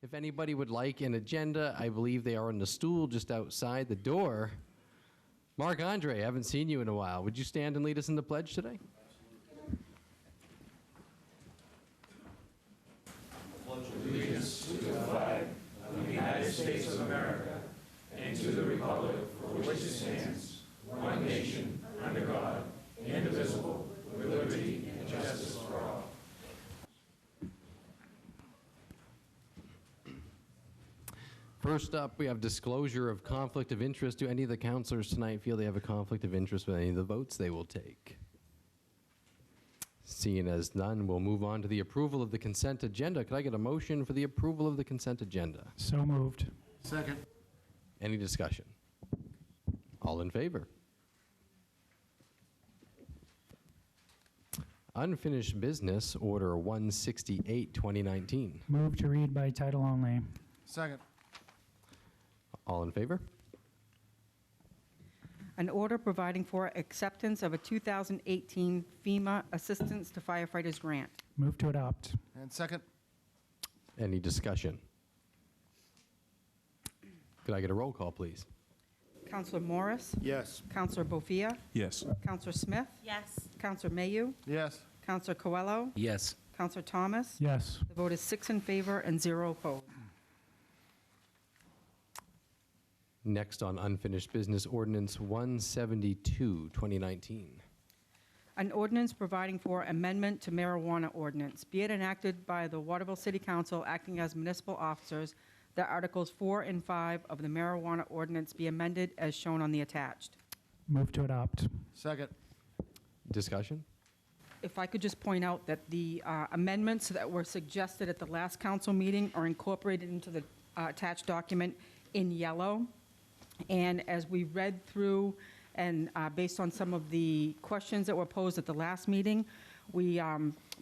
If anybody would like an agenda, I believe they are on the stool just outside the door. Mark Andre, I haven't seen you in a while. Would you stand and lead us in the pledge today? Allegiance to the flag of the United States of America and to the republic for which it stands, one nation, under God, indivisible, with liberty and justice for all. First up, we have disclosure of conflict of interest. Do any of the councilors tonight feel they have a conflict of interest with any of the votes they will take? Seeing as none, we'll move on to the approval of the consent agenda. Could I get a motion for the approval of the consent agenda? So moved. Second. Any discussion? All in favor? Unfinished business, Order 168, 2019. Move to read by title only. Second. All in favor? An order providing for acceptance of a 2018 FEMA Assistance to Firefighters Grant. Move to adopt. And second. Any discussion? Could I get a roll call, please? Counselor Morris? Yes. Counselor Bofia? Yes. Counselor Smith? Yes. Counselor Mayu? Yes. Counselor Coelho? Yes. Counselor Thomas? Yes. The vote is 6 in favor and 0 opposed. Next on unfinished business, Ordinance 172, 2019. An ordinance providing for amendment to marijuana ordinance. Be it enacted by the Waterville City Council acting as municipal officers that Articles 4 and 5 of the marijuana ordinance be amended as shown on the attached. Move to adopt. Second. Discussion? If I could just point out that the amendments that were suggested at the last council meeting are incorporated into the attached document in yellow. And as we read through and based on some of the questions that were posed at the last meeting, we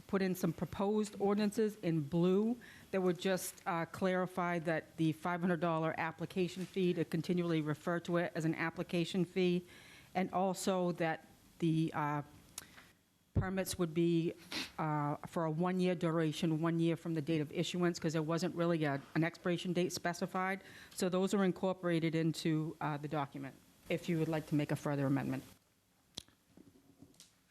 put in some proposed ordinances in blue that would just clarify that the $500 application fee, to continually refer to it as an application fee, and also that the permits would be for a one-year duration, 1 year from the date of issuance, because there wasn't really an expiration date specified. So those are incorporated into the document, if you would like to make a further amendment.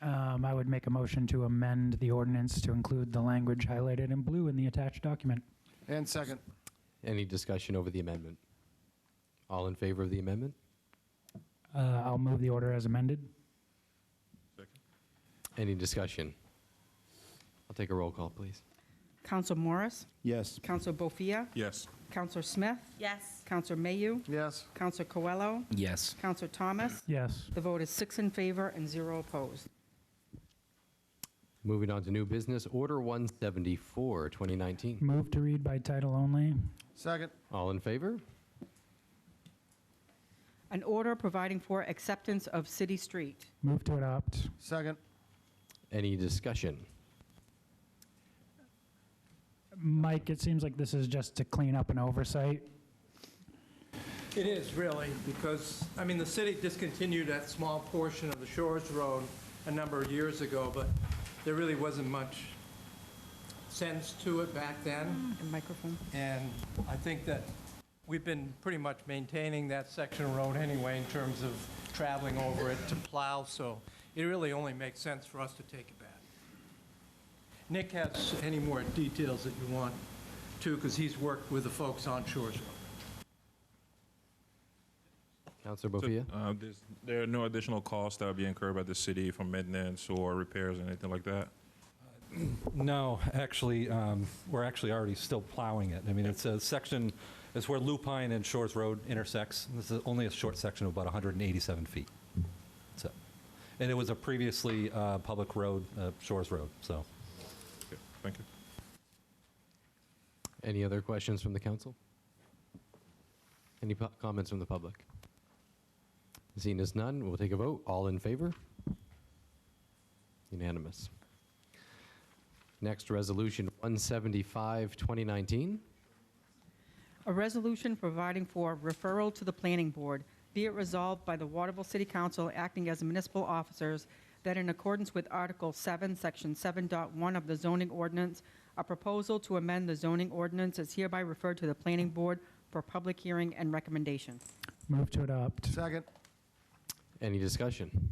I would make a motion to amend the ordinance to include the language highlighted in blue in the attached document. And second. Any discussion over the amendment? All in favor of the amendment? I'll move the order as amended. Any discussion? I'll take a roll call, please. Counselor Morris? Yes. Counselor Bofia? Yes. Counselor Smith? Yes. Counselor Mayu? Yes. Counselor Coelho? Yes. Counselor Thomas? Yes. The vote is 6 in favor and 0 opposed. Moving on to new business, Order 174, 2019. Move to read by title only. Second. All in favor? An order providing for acceptance of city street. Move to adopt. Second. Any discussion? Mike, it seems like this is just to clean up an oversight. It is really, because, I mean, the city discontinued that small portion of the Shores Road a number of years ago, but there really wasn't much sense to it back then. And microphone. And I think that we've been pretty much maintaining that section of road anyway in terms of traveling over it to plow, so it really only makes sense for us to take it back. Nick has any more details that you want to, because he's worked with the folks on Shores Road. Councilor Bofia? There are no additional costs that will be incurred by the city for maintenance or repairs or anything like that? No, actually, we're actually already still plowing it. I mean, it's a section, it's where Lupine and Shores Road intersects. This is only a short section of about 187 feet. So, and it was a previously public road, Shores Road, so. Okay, thank you. Any other questions from the council? Any comments from the public? Seeing as none, we'll take a vote. All in favor? Unanimous. Next, Resolution 175, 2019. A resolution providing for referral to the planning board. Be it resolved by the Waterville City Council acting as municipal officers that in accordance with Article 7, Section 7.1 of the zoning ordinance A proposal to amend the zoning ordinance is hereby referred to the planning board for public hearing and recommendation. Move to adopt. Second. Any discussion?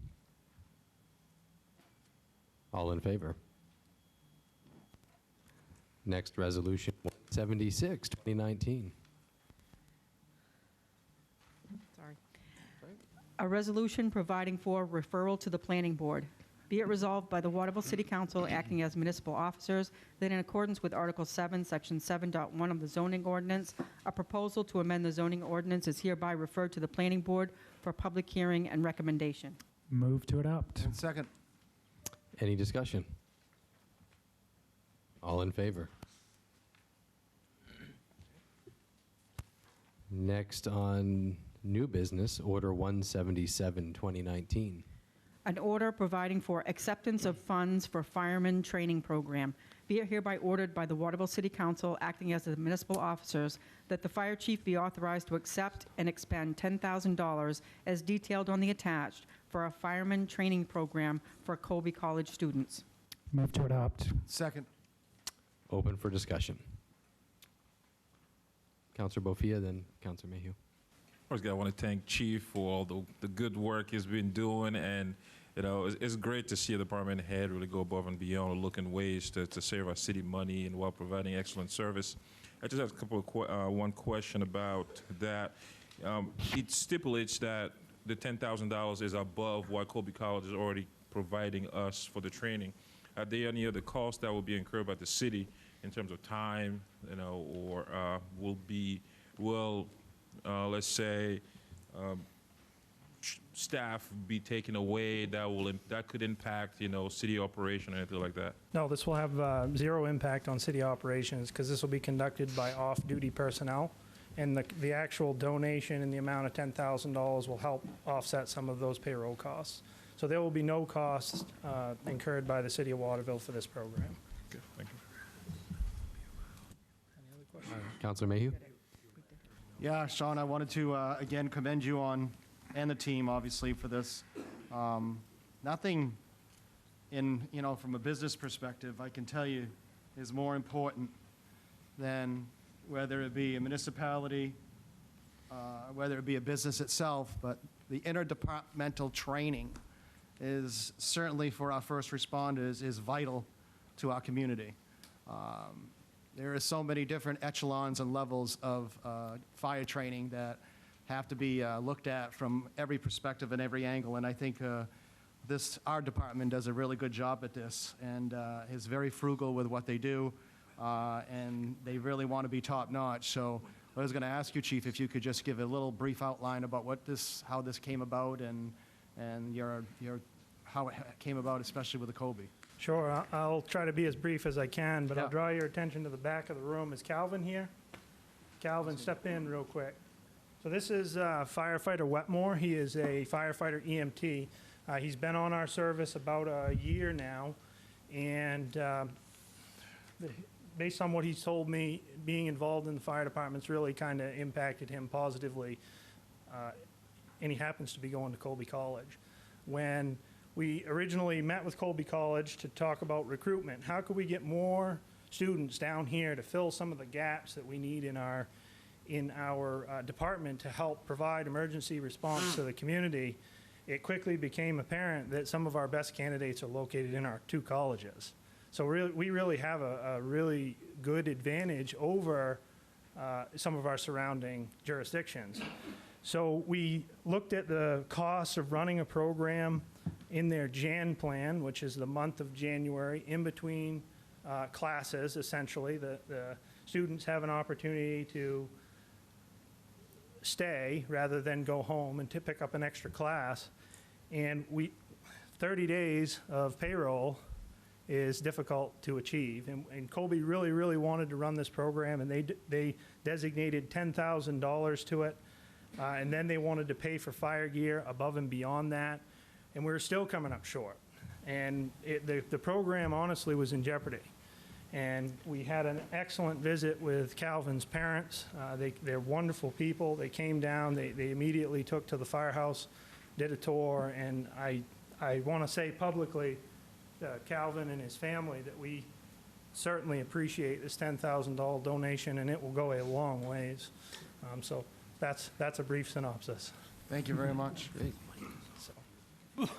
All in favor? Next, Resolution 176, 2019. Sorry. A resolution providing for referral to the planning board. Be it resolved by the Waterville City Council acting as municipal officers that in accordance with Article 7, Section 7.1 of the zoning ordinance, a proposal to amend the zoning ordinance is hereby referred to the planning board for public hearing and recommendation. Move to adopt. And second. Any discussion? All in favor? Next on new business, Order 177, 2019. An order providing for acceptance of funds for fireman training program. Be it hereby ordered by the Waterville City Council acting as the municipal officers that the fire chief be authorized to accept and expend $10,000 as detailed on the attached for a fireman training program for Colby College students. Move to adopt. Second. Open for discussion. Councilor Bofia, then Councilor Mayhew. First, I want to thank Chief for all the good work he's been doing, and it's great to see a department head really go above and beyond, looking ways to save our city money and while providing excellent service. I just have a couple of one question about that. It stipulates that the $10,000 is above what Colby College is already providing us for the training. Are there any other costs that will be incurred by the city in terms of time, or let's say, staff be taken away that could impact, city operation or anything like that? No, this will have zero impact on city operations because this will be conducted by off-duty personnel, and the actual donation in the amount of $10,000 will help offset some of those payroll costs. So there will be no costs incurred by the city of Waterville for this program. Okay, thank you. Councilor Mayhew? Yeah, Sean, I wanted to again commend you on, and the team obviously, for this. Nothing from a business perspective, I can tell you, is more important than whether it be a municipality, whether it be a business itself, but the interdepartmental training is certainly for our first responders is vital to our community. There are so many different echelons and levels of fire training that have to be looked at from every perspective and every angle, and I think our department does a really good job at this, and is very frugal with what they do, and they really want to be top-notch. So I was going to ask you, Chief, if you could just give a little brief outline about how this came about, and how it came about, especially with the Colby. Sure, I'll try to be as brief as I can, but Yeah. I'll draw your attention to the back of the room. Is Calvin here? Calvin, step in real quick. So this is firefighter Wetmore. He is a firefighter EMT. He's been on our service about a year now, and based on what he's told me, being involved in the fire department's really kind of impacted him positively, and he happens to be going to Colby College. When we originally met with Colby College to talk about recruitment, how could we get more students down here to fill some of the gaps that we need in our department to help provide emergency response to the community? It quickly became apparent that some of our best candidates are located in our two colleges. So we really have a really good advantage over some of our surrounding jurisdictions. So we looked at the costs of running a program in their Jan plan, which is the month of January, in between classes, essentially. The students have an opportunity to stay rather than go home and to pick up an extra class. And 30 days of payroll is difficult to achieve. And Colby really, really wanted to run this program, and they designated $10,000 to it. And then they wanted to pay for fire gear above and beyond that. And we were still coming up short. And the program honestly was in jeopardy. And we had an excellent visit with Calvin's parents. They're wonderful people. They came down, they immediately took to the firehouse, did a tour, and I want to say publicly to Calvin and his family that we certainly appreciate this $10,000 donation, and it will go a long ways. So that's a brief synopsis. Thank you very much. Great. So.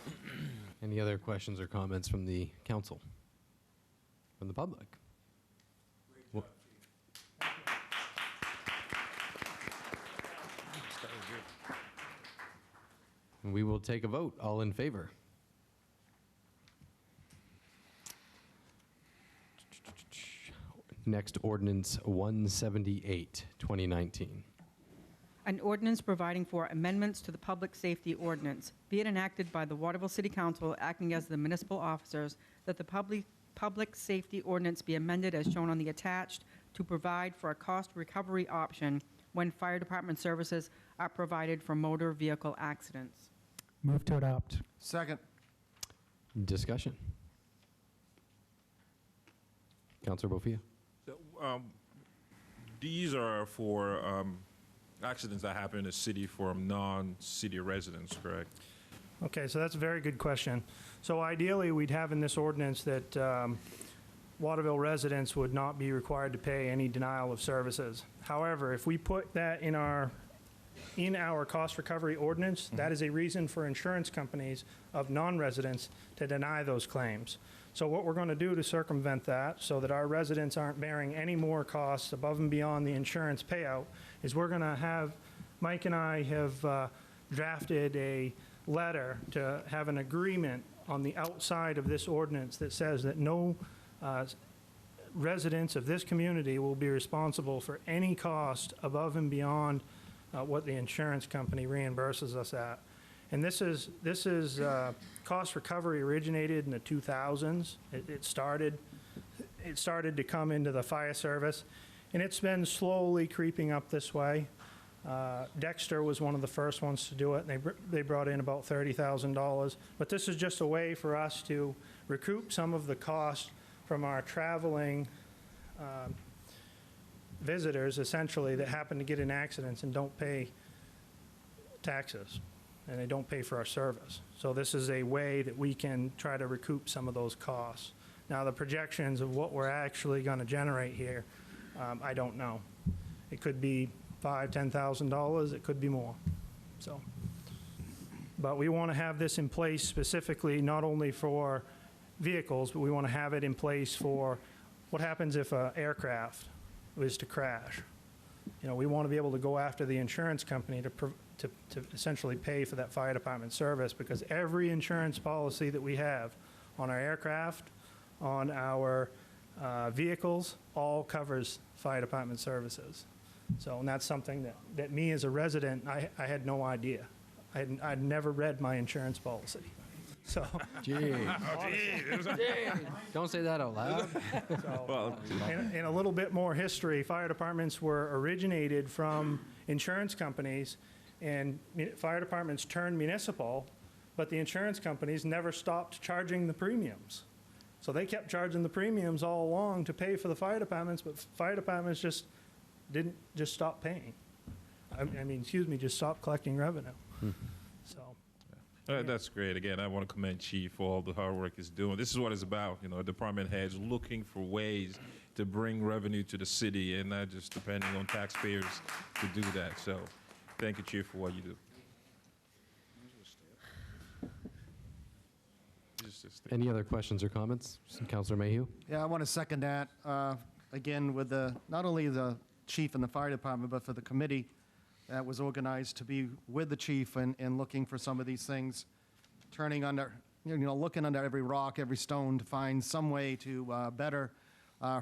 Any other questions or comments from the council? From the public? Well- We will take a vote. All in favor? Next, ordinance 178, 2019. An ordinance providing for amendments to the Public Safety Ordinance, be it enacted by the Waterville City Council acting as the municipal officers, that the Public Safety Ordinance be amended as shown on the attached to provide for a cost recovery option when fire department services are provided for motor vehicle accidents. Move to adopt. Second. Discussion. Councilor Bofia. So, these are for accidents that happen in the city for non-city residents, correct? Okay, so that's a very good question. So ideally, we'd have in this ordinance that Waterville residents would not be required to pay any denial of services. However, if we put that in our cost recovery ordinance, that is a reason for insurance companies of non-residents to deny those claims. So what we're going to do to circumvent that, so that our residents aren't bearing any more costs above and beyond the insurance payout, is we're going to have, Mike and I have drafted a letter to have an agreement on the outside of this ordinance that says that no residents of this community will be responsible for any cost above and beyond what the insurance company reimburses us at. And this is cost recovery originated in the 2000s. It started to come into the fire service, and it's been slowly creeping up this way. Dexter was one of the first ones to do it, and they brought in about $30,000. But this is just a way for us to recoup some of the cost from our traveling visitors, essentially, that happen to get in accidents and don't pay taxes, and they don't pay for our service. So this is a way that we can try to recoup some of those costs. Now, the projections of what we're actually going to generate here, I don't know. It could be $5,000, $10,000. It could be more. So, but we want to have this in place specifically not only for vehicles, but we want to have it in place for what happens if an aircraft was to crash. You know, we want to be able to go after the insurance company to essentially pay for that fire department service, because every insurance policy that we have on our aircraft, on our vehicles, all covers fire department services. So, and that's something that me as a resident, I had no idea. I'd never read my insurance policy. So, Gee. Don't say that out loud. so in a little bit more history, fire departments were originated from insurance companies, and fire departments turned municipal, but the insurance companies never stopped charging the premiums. So they kept charging the premiums all along to pay for the fire departments, but fire departments just didn't just stop paying. Just stop collecting revenue. So. That's great. Again, I want to commend Chief for all the hard work he's doing. This is what it's about, department heads looking for ways to bring revenue to the city and not just depending on taxpayers to do that. So thank you, Chief, for what you do. Any other questions or comments? Councilor Mayhew? Yeah, I want to second that. Again, with not only the chief and the fire department, but for the committee that was organized to be with the chief and looking for some of these things, looking under every rock, every stone to find some way to better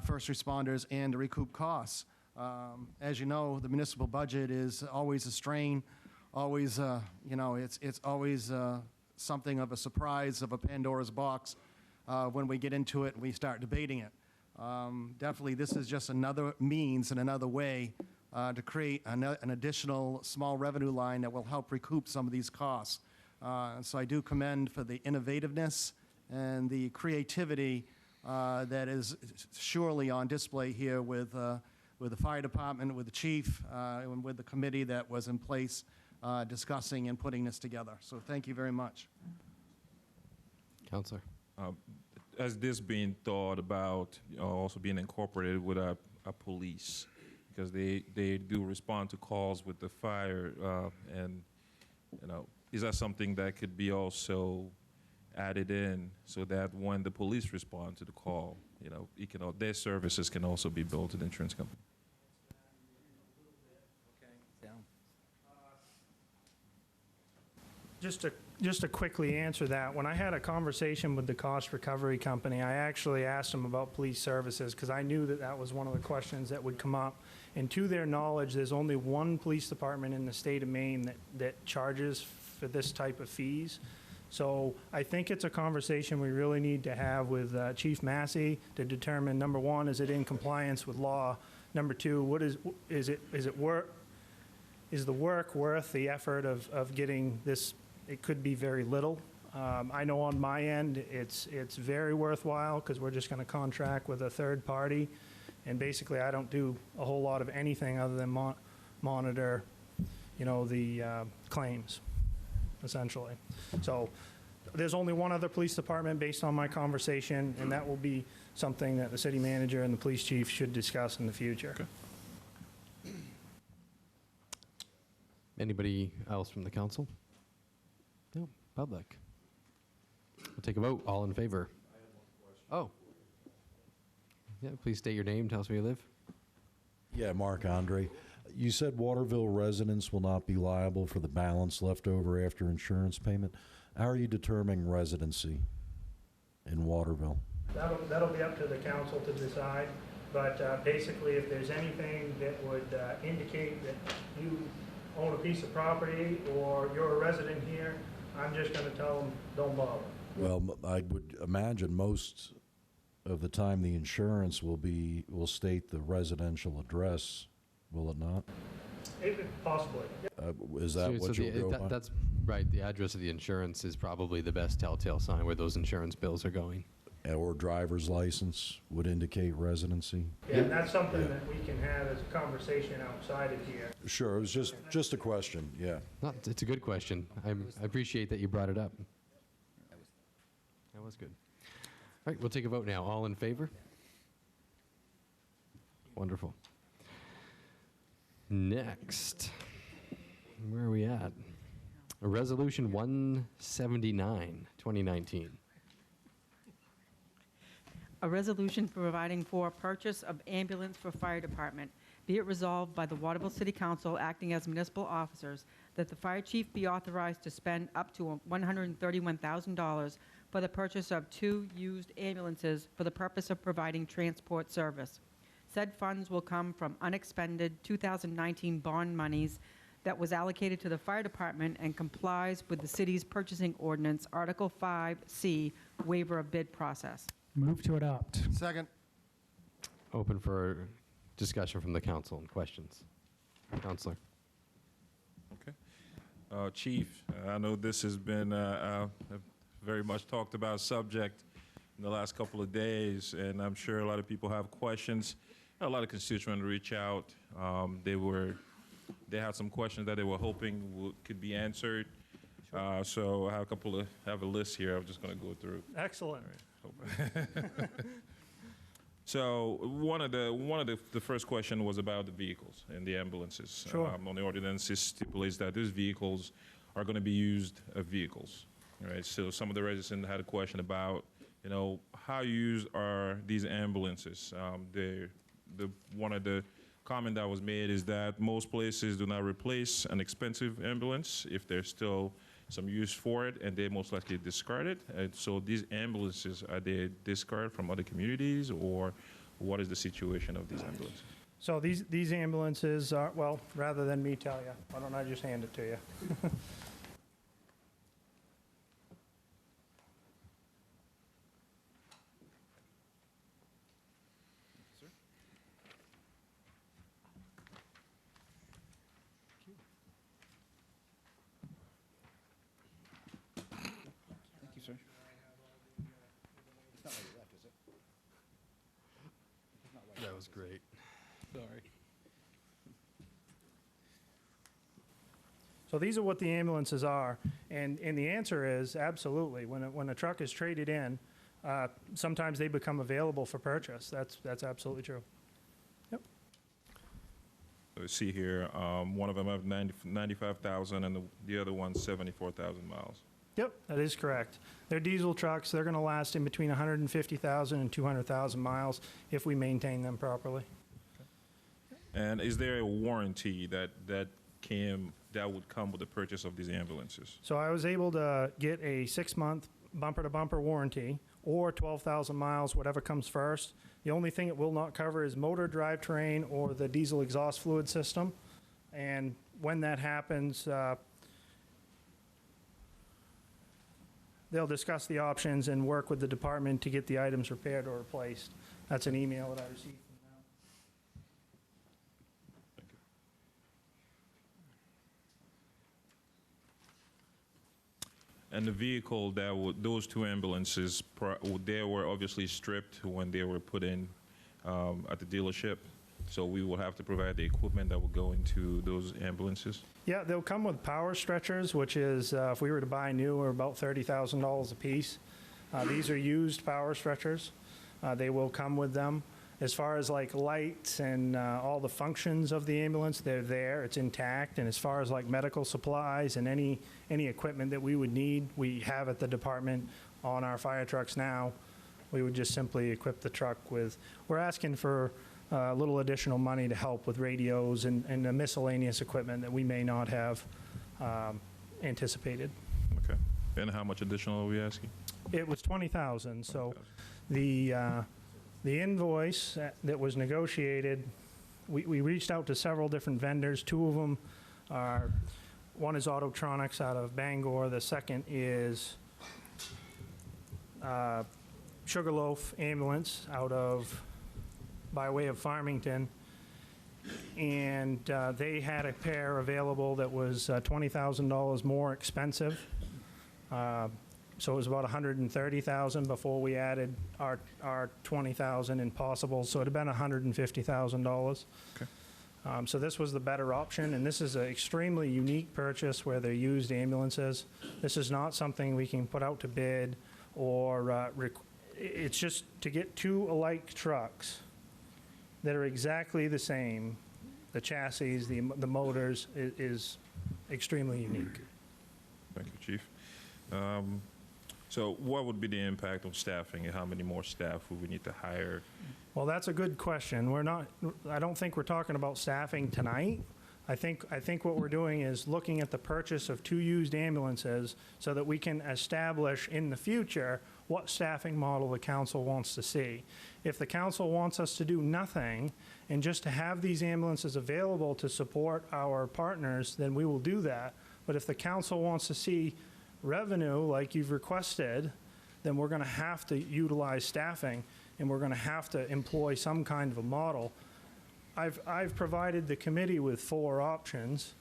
first responders and to recoup costs. As you know, the municipal budget is always a strain, always, it's always something of a surprise, of a Pandora's box when we get into it and we start debating it. Definitely, this is just another means and another way to create an additional small revenue line that will help recoup some of these costs. So I do commend for the innovativeness and the creativity that is surely on display here with the fire department, with the chief, and with the committee that was in place discussing and putting this together. So thank you very much. Councilor? has this been thought about, also being incorporated with our police? Because they do respond to calls with the fire, and, is that something that could be also added in so that when the police respond to the call, their services can also be billed to the insurance company? Just to quickly answer that, when I had a conversation with the cost recovery company, I actually asked them about police services because I knew that that was one of the questions that would come up. And to their knowledge, there's only one police department in the state of Maine that charges for this type of fees. So I think it's a conversation we really need to have with Chief Massey to determine, number one, is it in compliance with law? Number two, is the work worth the effort of getting this? It could be very little. I know on my end, it's very worthwhile because we're just going to contract with a third party. And basically, I don't do a whole lot of anything other than monitor, the claims, essentially. So there's only one other police department based on my conversation, and that will be something that the city manager and the police chief should discuss in the future. Okay. Anybody else from the council? No, public. We'll take a vote. All in favor? Oh. Yeah, please state your name. Tell us where you live. Yeah, Mark Andre. You said Waterville residents will not be liable for the balance left over after insurance payment. How are you determining residency in Waterville? That'll be up to the council to decide, but basically, if there's anything that would indicate that you own a piece of property or you're a resident here, I'm just going to tell them, don't bother. Well, I would imagine most of the time the insurance will state the residential address, will it not? Possibly. Is that what you'll go by? That's right. The address of the insurance is probably the best telltale sign where those insurance bills are going. Or driver's license would indicate residency? Yeah, and that's something that we can have as a conversation outside of here. Sure, it was just a question, yeah. No, it's a good question. I appreciate that you brought it up. That was good. All right, we'll take a vote now. All in favor? Wonderful. Next, where are we at? Resolution 179, 2019. A resolution for providing for purchase of ambulance for fire department. Be it resolved by the Waterville City Council acting as municipal officers that the fire chief be authorized to spend up to $131,000 for the purchase of 2 used ambulances for the purpose of providing transport service. Said funds will come from unexpended 2019 bond monies that was allocated to the fire department and complies with the city's purchasing ordinance, Article 5C, waiver of bid process. Move to adopt. Second. Open for discussion from the council and questions. Counselor. Okay. Chief, I know this has been a very much talked about subject in the last couple of days, and I'm sure a lot of people have questions. A lot of constituents reach out. They had some questions that they were hoping could be answered. So I have a list here. I'm just going to go through. Excellent. So one of the first question was about the vehicles and the ambulances. Sure. On the ordinance, it stipulates that these vehicles are going to be used vehicles. Right. So some of the residents had a question about, how used are these ambulances? One of the comment that was made is that most places do not replace an expensive ambulance if there's still some use for it, and they most likely discard it. And so these ambulances, are they discarded from other communities, or what is the situation of these ambulances? So these ambulances are, well, rather than me tell you, why don't I just hand it to you? That was great. Sorry. So these are what the ambulances are, and the answer is absolutely. When a truck is traded in, sometimes they become available for purchase. That's absolutely true. Yep. So you see here, one of them have 95,000 and the other one's 74,000 miles. Yep, that is correct. They're diesel trucks. They're going to last in between 150,000 and 200,000 miles if we maintain them properly. And is there a warranty that would come with the purchase of these ambulances? So I was able to get a 6-month bumper-to-bumper warranty or 12,000 miles, whatever comes first. The only thing it will not cover is motor drivetrain or the diesel exhaust fluid system. And when that happens, they'll discuss the options and work with the department to get the items repaired or replaced. That's an email that I received from them. And the vehicle those two ambulances, they were obviously stripped when they were put in at the dealership. So we will have to provide the equipment that will go into those ambulances. Yeah, they'll come with power stretchers, which is, if we were to buy new, are about $30,000 a piece. These are used power stretchers. They will come with them. As far as like lights and all the functions of the ambulance, they're there, it's intact. And as far as like medical supplies and any equipment that we would need, we have at the department on our fire trucks now. We would just simply equip the truck with, we're asking for a little additional money to help with radios and the miscellaneous equipment that we may not have anticipated. Okay. And how much additional are we asking? It was $20,000. So the invoice that was negotiated, we reached out to several different vendors. Two of them are, one is Autotronics out of Bangor. The second is Sugarloaf Ambulance out of, by way of Farmington. And they had a pair available that was $20,000 more expensive. So it was about $130,000 before we added our $20,000 in possible. So it had been $150,000. Okay. So this was the better option, and this is an extremely unique purchase where they're used ambulances. This is not something we can put out to bid, or it's just to get two alike trucks that are exactly the same. The chassis, the motors is extremely unique. Thank you, Chief. So what would be the impact of staffing, and how many more staff would we need to hire? Well, that's a good question. I don't think we're talking about staffing tonight. I think what we're doing is looking at the purchase of 2 used ambulances so that we can establish in the future what staffing model the council wants to see. If the council wants us to do nothing and just to have these ambulances available to support our partners, then we will do that. But if the council wants to see revenue like you've requested, then we're going to have to utilize staffing, and we're going to have to employ some kind of a model. I've provided the committee with 4 options,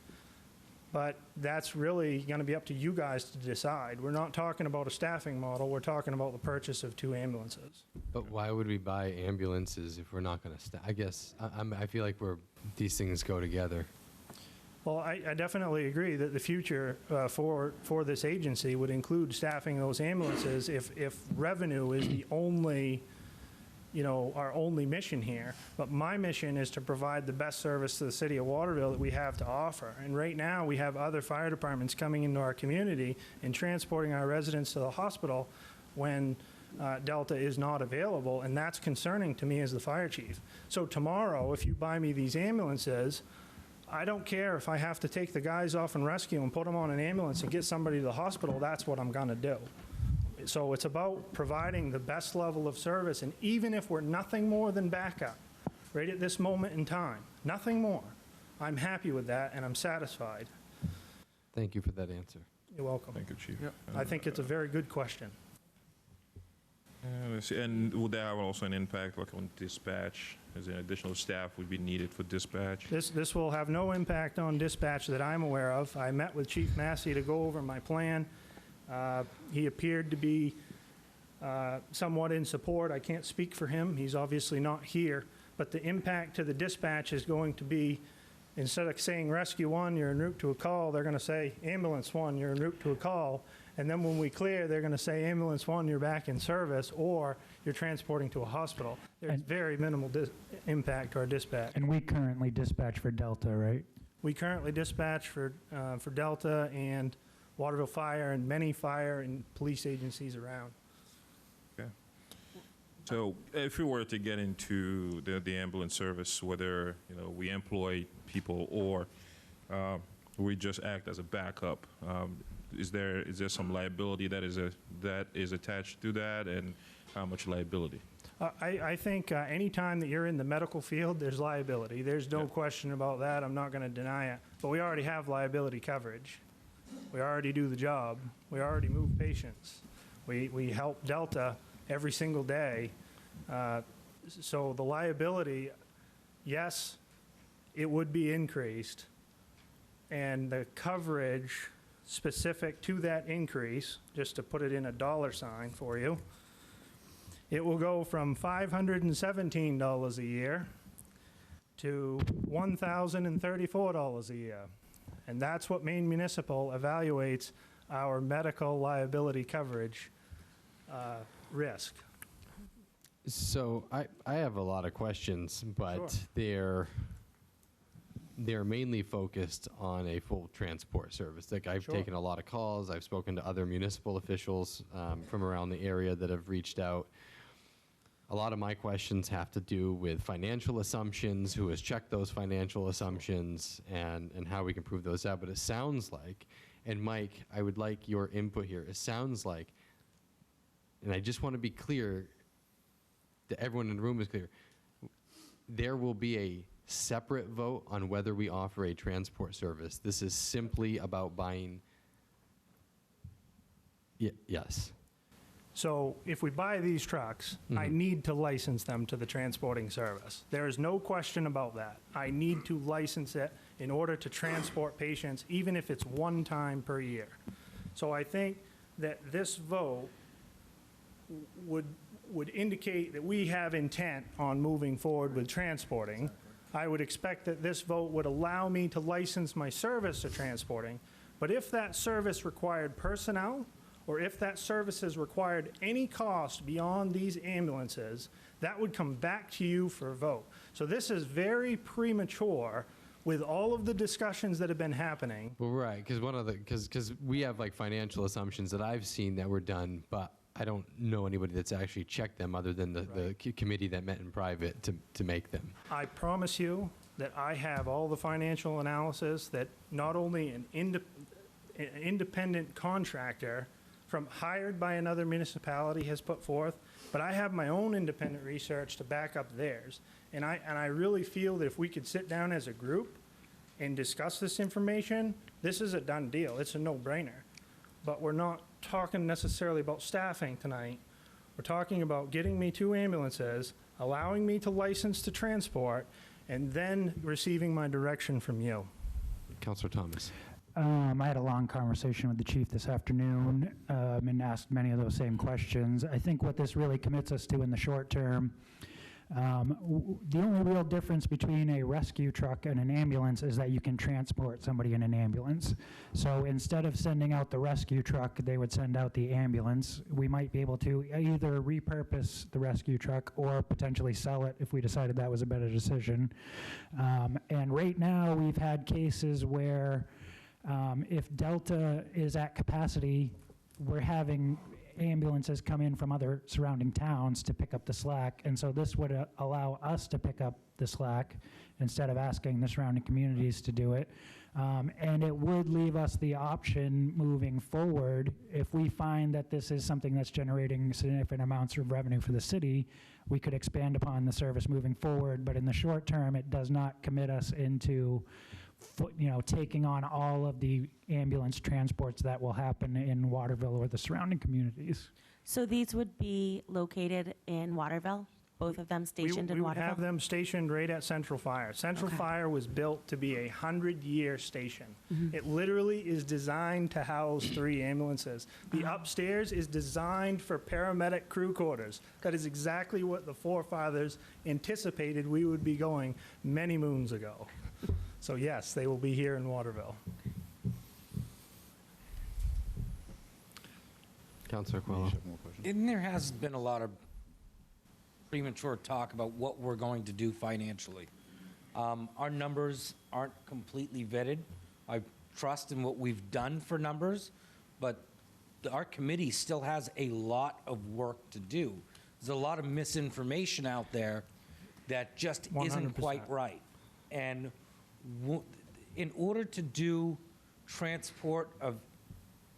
but that's really going to be up to you guys to decide. We're not talking about a staffing model. We're talking about the purchase of 2 ambulances. But why would we buy ambulances if we're not going to I guess I feel like these things go together. Well, I definitely agree that the future for this agency would include staffing those ambulances if revenue is the only, our only mission here. But my mission is to provide the best service to the city of Waterville that we have to offer. And right now, we have other fire departments coming into our community and transporting our residents to the hospital when Delta is not available, and that's concerning to me as the fire chief. So tomorrow, if you buy me these ambulances, I don't care if I have to take the guys off and rescue them, put them on an ambulance and get somebody to the hospital, that's what I'm going to do. So it's about providing the best level of service, and even if we're nothing more than backup, right at this moment in time, nothing more, I'm happy with that and I'm satisfied. Thank you for that answer. You're welcome. Thank you, Chief. I think it's a very good question. Let's see. And would that have also an impact like on dispatch? Is there additional staff would be needed for dispatch? This will have no impact on dispatch that I'm aware of. I met with Chief Massey to go over my plan. He appeared to be somewhat in support. I can't speak for him. He's obviously not here. But the impact to the dispatch is going to be instead of saying rescue 1, you're en route to a call, they're going to say ambulance 1, you're en route to a call. And then when we clear, they're going to say ambulance 1, you're back in service, or you're transporting to a hospital. There's very minimal impact to our dispatch. And we currently dispatch for Delta, right? We currently dispatch for Delta and Waterville Fire and many fire and police agencies around. Okay. So if we were to get into the ambulance service, whether, we employ people or we just act as a backup, is there some liability that is attached to that, and how much liability? I think any time that you're in the medical field, there's liability. There's no question about that. I'm not going to deny it. But we already have liability coverage. We already do the job. We already move patients. We help Delta every single day. So the liability, yes, it would be increased. And the coverage specific to that increase, just to put it in a dollar sign for you, it will go from $517 a year to $1,034 a year. And that's what Maine Municipal evaluates our medical liability coverage risk. So I have a lot of questions, but Sure. they're mainly focused on a full transport service. Like, I've Sure. taken a lot of calls. I've spoken to other municipal officials from around the area that have reached out. A lot of my questions have to do with financial assumptions, who has checked those financial assumptions, and how we can prove those out. But it sounds like, and Mike, I would like your input here. It sounds like, and I just want to be clear, that everyone in the room is clear, there will be a separate vote on whether we offer a transport service. This is simply about buying. Yes. So if we buy these trucks, I need to license them to the transporting service. There is no question about that. I need to license it in order to transport patients, even if it's one time per year. So I think that this vote would indicate that we have intent on moving forward with transporting. I would expect that this vote would allow me to license my service to transporting. But if that service required personnel, or if that service has required any cost beyond these ambulances, that would come back to you for a vote. So this is very premature with all of the discussions that have been happening. Well, right, because we have like financial assumptions that I've seen that were done, but I don't know anybody that's actually checked them other than the committee that met in private to make them. I promise you that I have all the financial analysis that not only an independent contractor hired by another municipality has put forth, but I have my own independent research to back up theirs. And I really feel that if we could sit down as a group and discuss this information, this is a done deal. It's a no-brainer. But we're not talking necessarily about staffing tonight. We're talking about getting me 2 ambulances, allowing me to license to transport, and then receiving my direction from you. Councilor Thomas. I had a long conversation with the chief this afternoon and asked many of those same questions. I think what this really commits us to in the short term, the only real difference between a rescue truck and an ambulance is that you can transport somebody in an ambulance. So instead of sending out the rescue truck, they would send out the ambulance. We might be able to either repurpose the rescue truck or potentially sell it if we decided that was a better decision. And right now, we've had cases where if Delta is at capacity, we're having ambulances come in from other surrounding towns to pick up the slack. And so this would allow us to pick up the slack instead of asking the surrounding communities to do it. And it would leave us the option moving forward, if we find that this is something that's generating significant amounts of revenue for the city, we could expand upon the service moving forward. But in the short term, it does not commit us into taking on all of the ambulance transports that will happen in Waterville or the surrounding communities. So these would be located in Waterville? Both of them stationed in We would Waterville? have them stationed right at Central Fire. Central Fire was built to be a 100-year station. It literally is designed to house 3 ambulances. The upstairs is designed for paramedic crew quarters. That is exactly what the forefathers anticipated we would be going many moons ago. So yes, they will be here in Waterville. Councilor Coelho. And there has been a lot of premature talk about what we're going to do financially. Our numbers aren't completely vetted. I trust in what we've done for numbers, but our committee still has a lot of work to do. There's a lot of misinformation out there that just isn't 100%. quite right. And in order to do transport of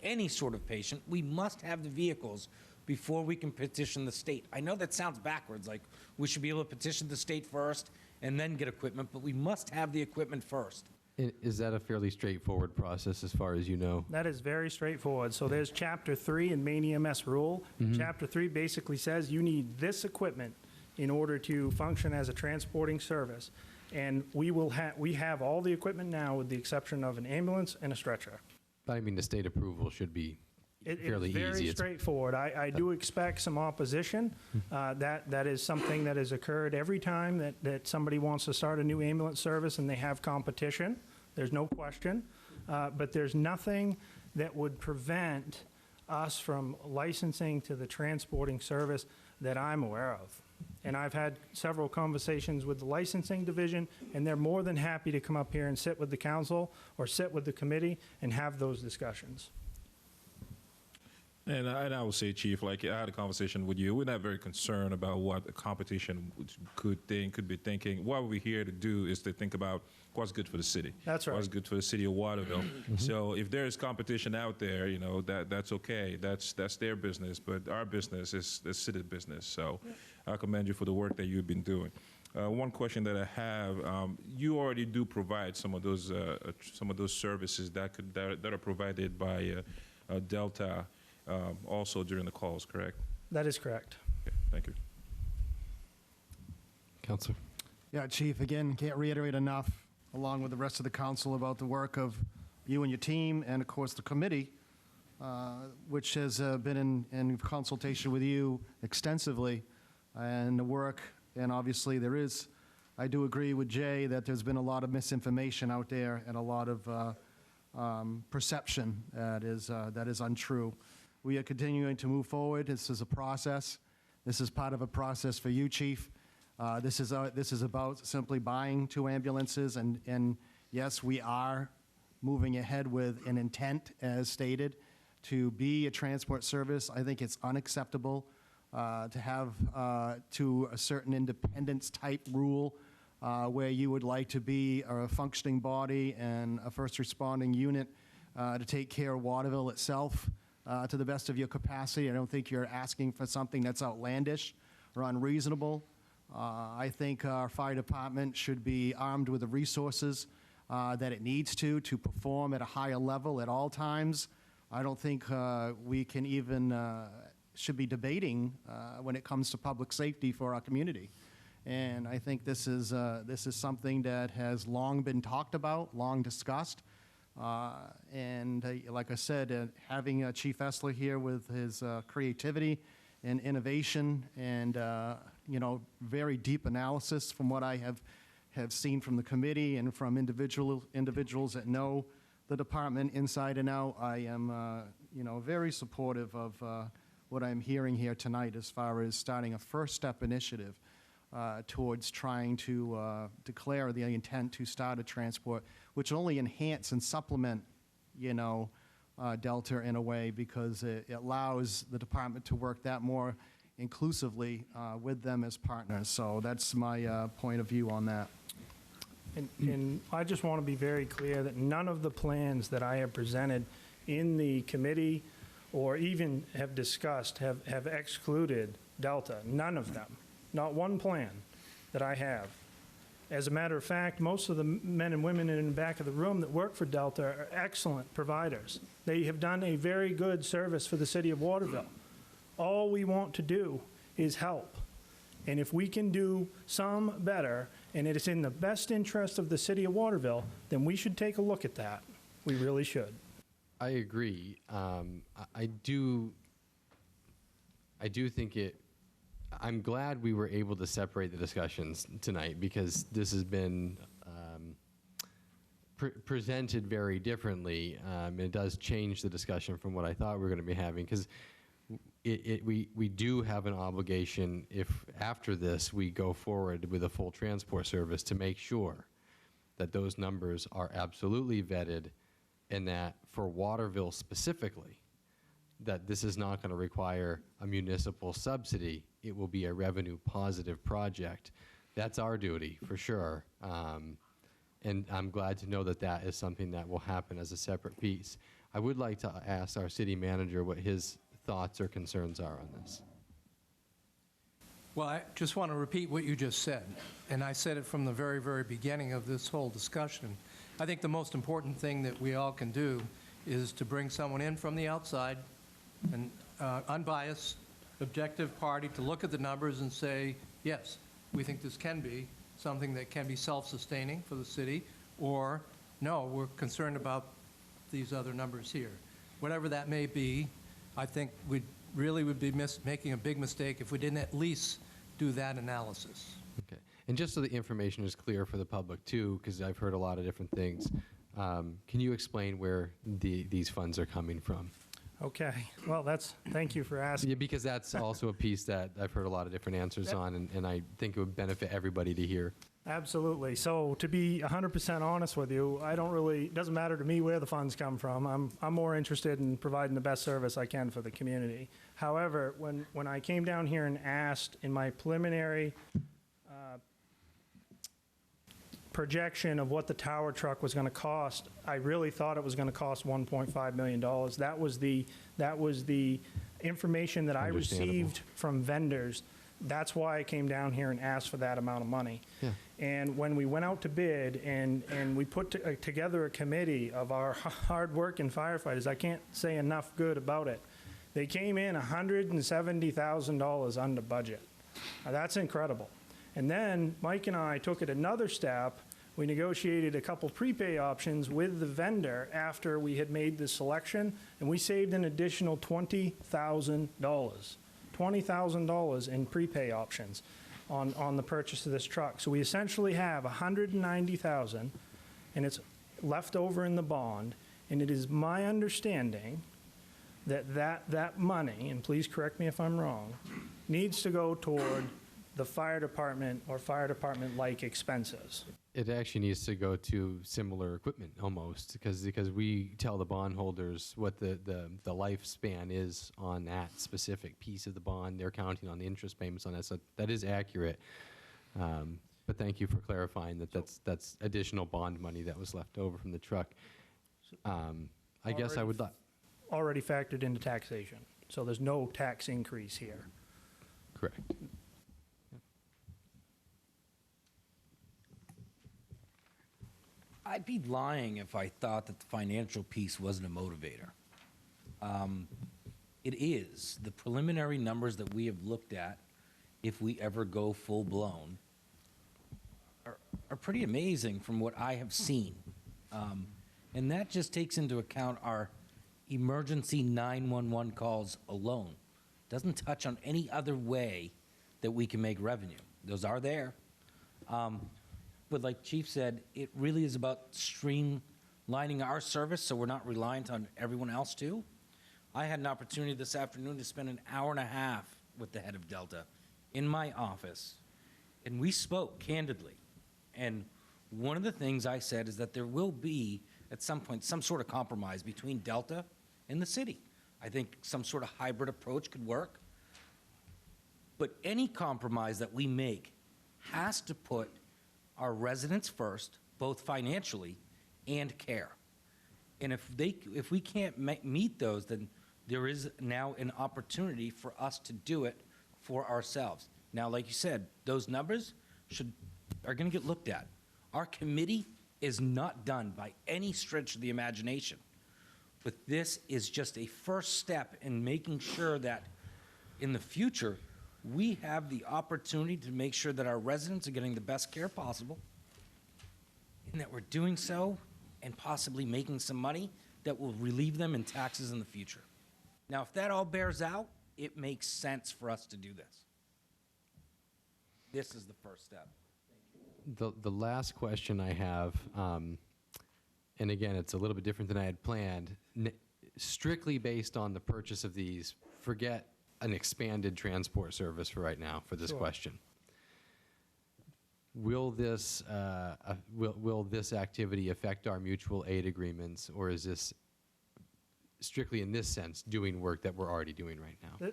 any sort of patient, we must have the vehicles before we can petition the state. I know that sounds backwards, like we should be able to petition the state first and then get equipment, but we must have the equipment first. Is that a fairly straightforward process as far as you know? That is very straightforward. So there's Chapter 3 in Maine EMS rule. Chapter 3 basically says you need this equipment in order to function as a transporting service. And we have all the equipment now with the exception of an ambulance and a stretcher. But I mean, the state approval should be fairly It's very easy. straightforward. I do expect some opposition. That is something that has occurred every time that somebody wants to start a new ambulance service and they have competition. There's no question. But there's nothing that would prevent us from licensing to the transporting service that I'm aware of. And I've had several conversations with the licensing division, and they're more than happy to come up here and sit with the council or sit with the committee and have those discussions. And I would say, Chief, like I had a conversation with you. We're not very concerned about what the competition could be thinking. What we're here to do is to think about what's good for the city. That's right. What's good for the city of Waterville. So if there is competition out there, you know, that's okay. That's their business. But our business is the city business. So I commend you for the work that you've been doing. One question that I have: you already do provide some of those services that are provided by Delta. Also during the calls, correct? That is correct. Okay, thank you. Councilor. Yeah, Chief, again, can't reiterate enough, along with the rest of the council, about the work of you and your team, and of course the committee, which has been in consultation with you extensively, and the work, and obviously I do agree with Jay that there's been a lot of misinformation out there and a lot of perception that is untrue. We are continuing to move forward. This is a process. This is part of a process for you, Chief. This is about simply buying 2 ambulances, and yes, we are moving ahead with an intent, as stated, to be a transport service. I think it's unacceptable to have to a certain independence type rule where you would like to be a functioning body and a first responding unit to take care of Waterville itself to the best of your capacity. I don't think you're asking for something that's outlandish or unreasonable. I think our fire department should be armed with the resources that it needs to perform at a higher level at all times. I don't think we can even should be debating when it comes to public safety for our community. And I think this is something that has long been talked about, long discussed. Like I said, having Chief Essler here with his creativity and innovation and very deep analysis from what I have seen from the committee and from individuals that know the department inside and out, I am very supportive of what I'm hearing here tonight as far as starting a first step initiative towards trying to declare the intent to start a transport, which will only enhance and supplement, Delta in a way, because it allows the department to work that more inclusively with them as partners. So that's my point of view on that. And I just want to be very clear that none of the plans that I have presented in the committee or even have discussed have excluded Delta. None of them. Not one plan that I have. As a matter of fact, most of the men and women in the back of the room that work for Delta are excellent providers. They have done a very good service for the city of Waterville. All we want to do is help. And if we can do some better, and it is in the best interest of the city of Waterville, then we should take a look at that. We really should. I agree. I do think I'm glad we were able to separate the discussions tonight, because this has been presented very differently. It does change the discussion from what I thought we were going to be having, because we do have an obligation, if after this we go forward with a full transport service, to make sure that those numbers are absolutely vetted, and that for Waterville specifically, that this is not going to require a municipal subsidy. It will be a revenue positive project. That's our duty, for sure. And I'm glad to know that that is something that will happen as a separate piece. I would like to ask our city manager what his thoughts or concerns are on this. Well, I just want to repeat what you just said, and I said it from the very, very beginning of this whole discussion. I think the most important thing that we all can do is to bring someone in from the outside, an unbiased, objective party, to look at the numbers and say, yes, we think this can be something that can be self-sustaining for the city, or no, we're concerned about these other numbers here. Whatever that may be, I think we really would be making a big mistake if we didn't at least do that analysis. Okay. And just so the information is clear for the public too, because I've heard a lot of different things, can you explain where these funds are coming from? Okay, well, thank you for asking. Yeah, because that's also a piece that I've heard a lot of different answers on, and I think it would benefit everybody to hear. Absolutely. So to be 100% honest with you, it doesn't matter to me where the funds come from. I'm more interested in providing the best service I can for the community. However, when I came down here and asked in my preliminary projection of what the tower truck was going to cost, I really thought it was going to cost $1.5 million. That was the information that I received from vendors. That's why I came down here and asked for that amount of money. Yeah. And when we went out to bid and we put together a committee of our hard-working firefighters, I can't say enough good about it. They came in $170,000 under budget. Now, that's incredible. And then Mike and I took it another step. We negotiated a couple prepay options with the vendor after we had made the selection, and we saved an additional $20,000. $20,000 in prepay options on the purchase of this truck. So we essentially have $190,000, and it's left over in the bond, and it is my understanding that money, and please correct me if I'm wrong, needs to go toward the fire department or fire department-like expenses. It actually needs to go to similar equipment almost, because we tell the bondholders what the lifespan is on that specific piece of the bond. They're counting on the interest payments on that, so that is accurate. But thank you for clarifying that that's additional bond money that was left over from the truck. I guess I would already factored into taxation, so there's no tax increase here. correct. I'd be lying if I thought that the financial piece wasn't a motivator. It is. The preliminary numbers that we have looked at, if we ever go full-blown, are pretty amazing from what I have seen. And that just takes into account our emergency 911 calls alone. Doesn't touch on any other way that we can make revenue. Those are there. But like Chief said, it really is about streamlining our service so we're not reliant on everyone else too. I had an opportunity this afternoon to spend an hour and a half with the head of Delta in my office, and we spoke candidly. And one of the things I said is that there will be, at some point, some sort of compromise between Delta and the city. I think some sort of hybrid approach could work. But any compromise that we make has to put our residents first, both financially and care. And if we can't meet those, then there is now an opportunity for us to do it for ourselves. Now, like you said, those numbers are going to get looked at. Our committee is not done by any stretch of the imagination. But this is just a first step in making sure that in the future, we have the opportunity to make sure that our residents are getting the best care possible, and that we're doing so and possibly making some money that will relieve them in taxes in the future. Now, if that all bears out, it makes sense for us to do this. This is the first step. The last question I have, and again, it's a little bit different than I had planned, strictly based on the purchase of these, forget an expanded transport service for right now for this Sure. question. Will this, will this activity affect our mutual aid agreements, or is this strictly in this sense doing work that we're already doing right now?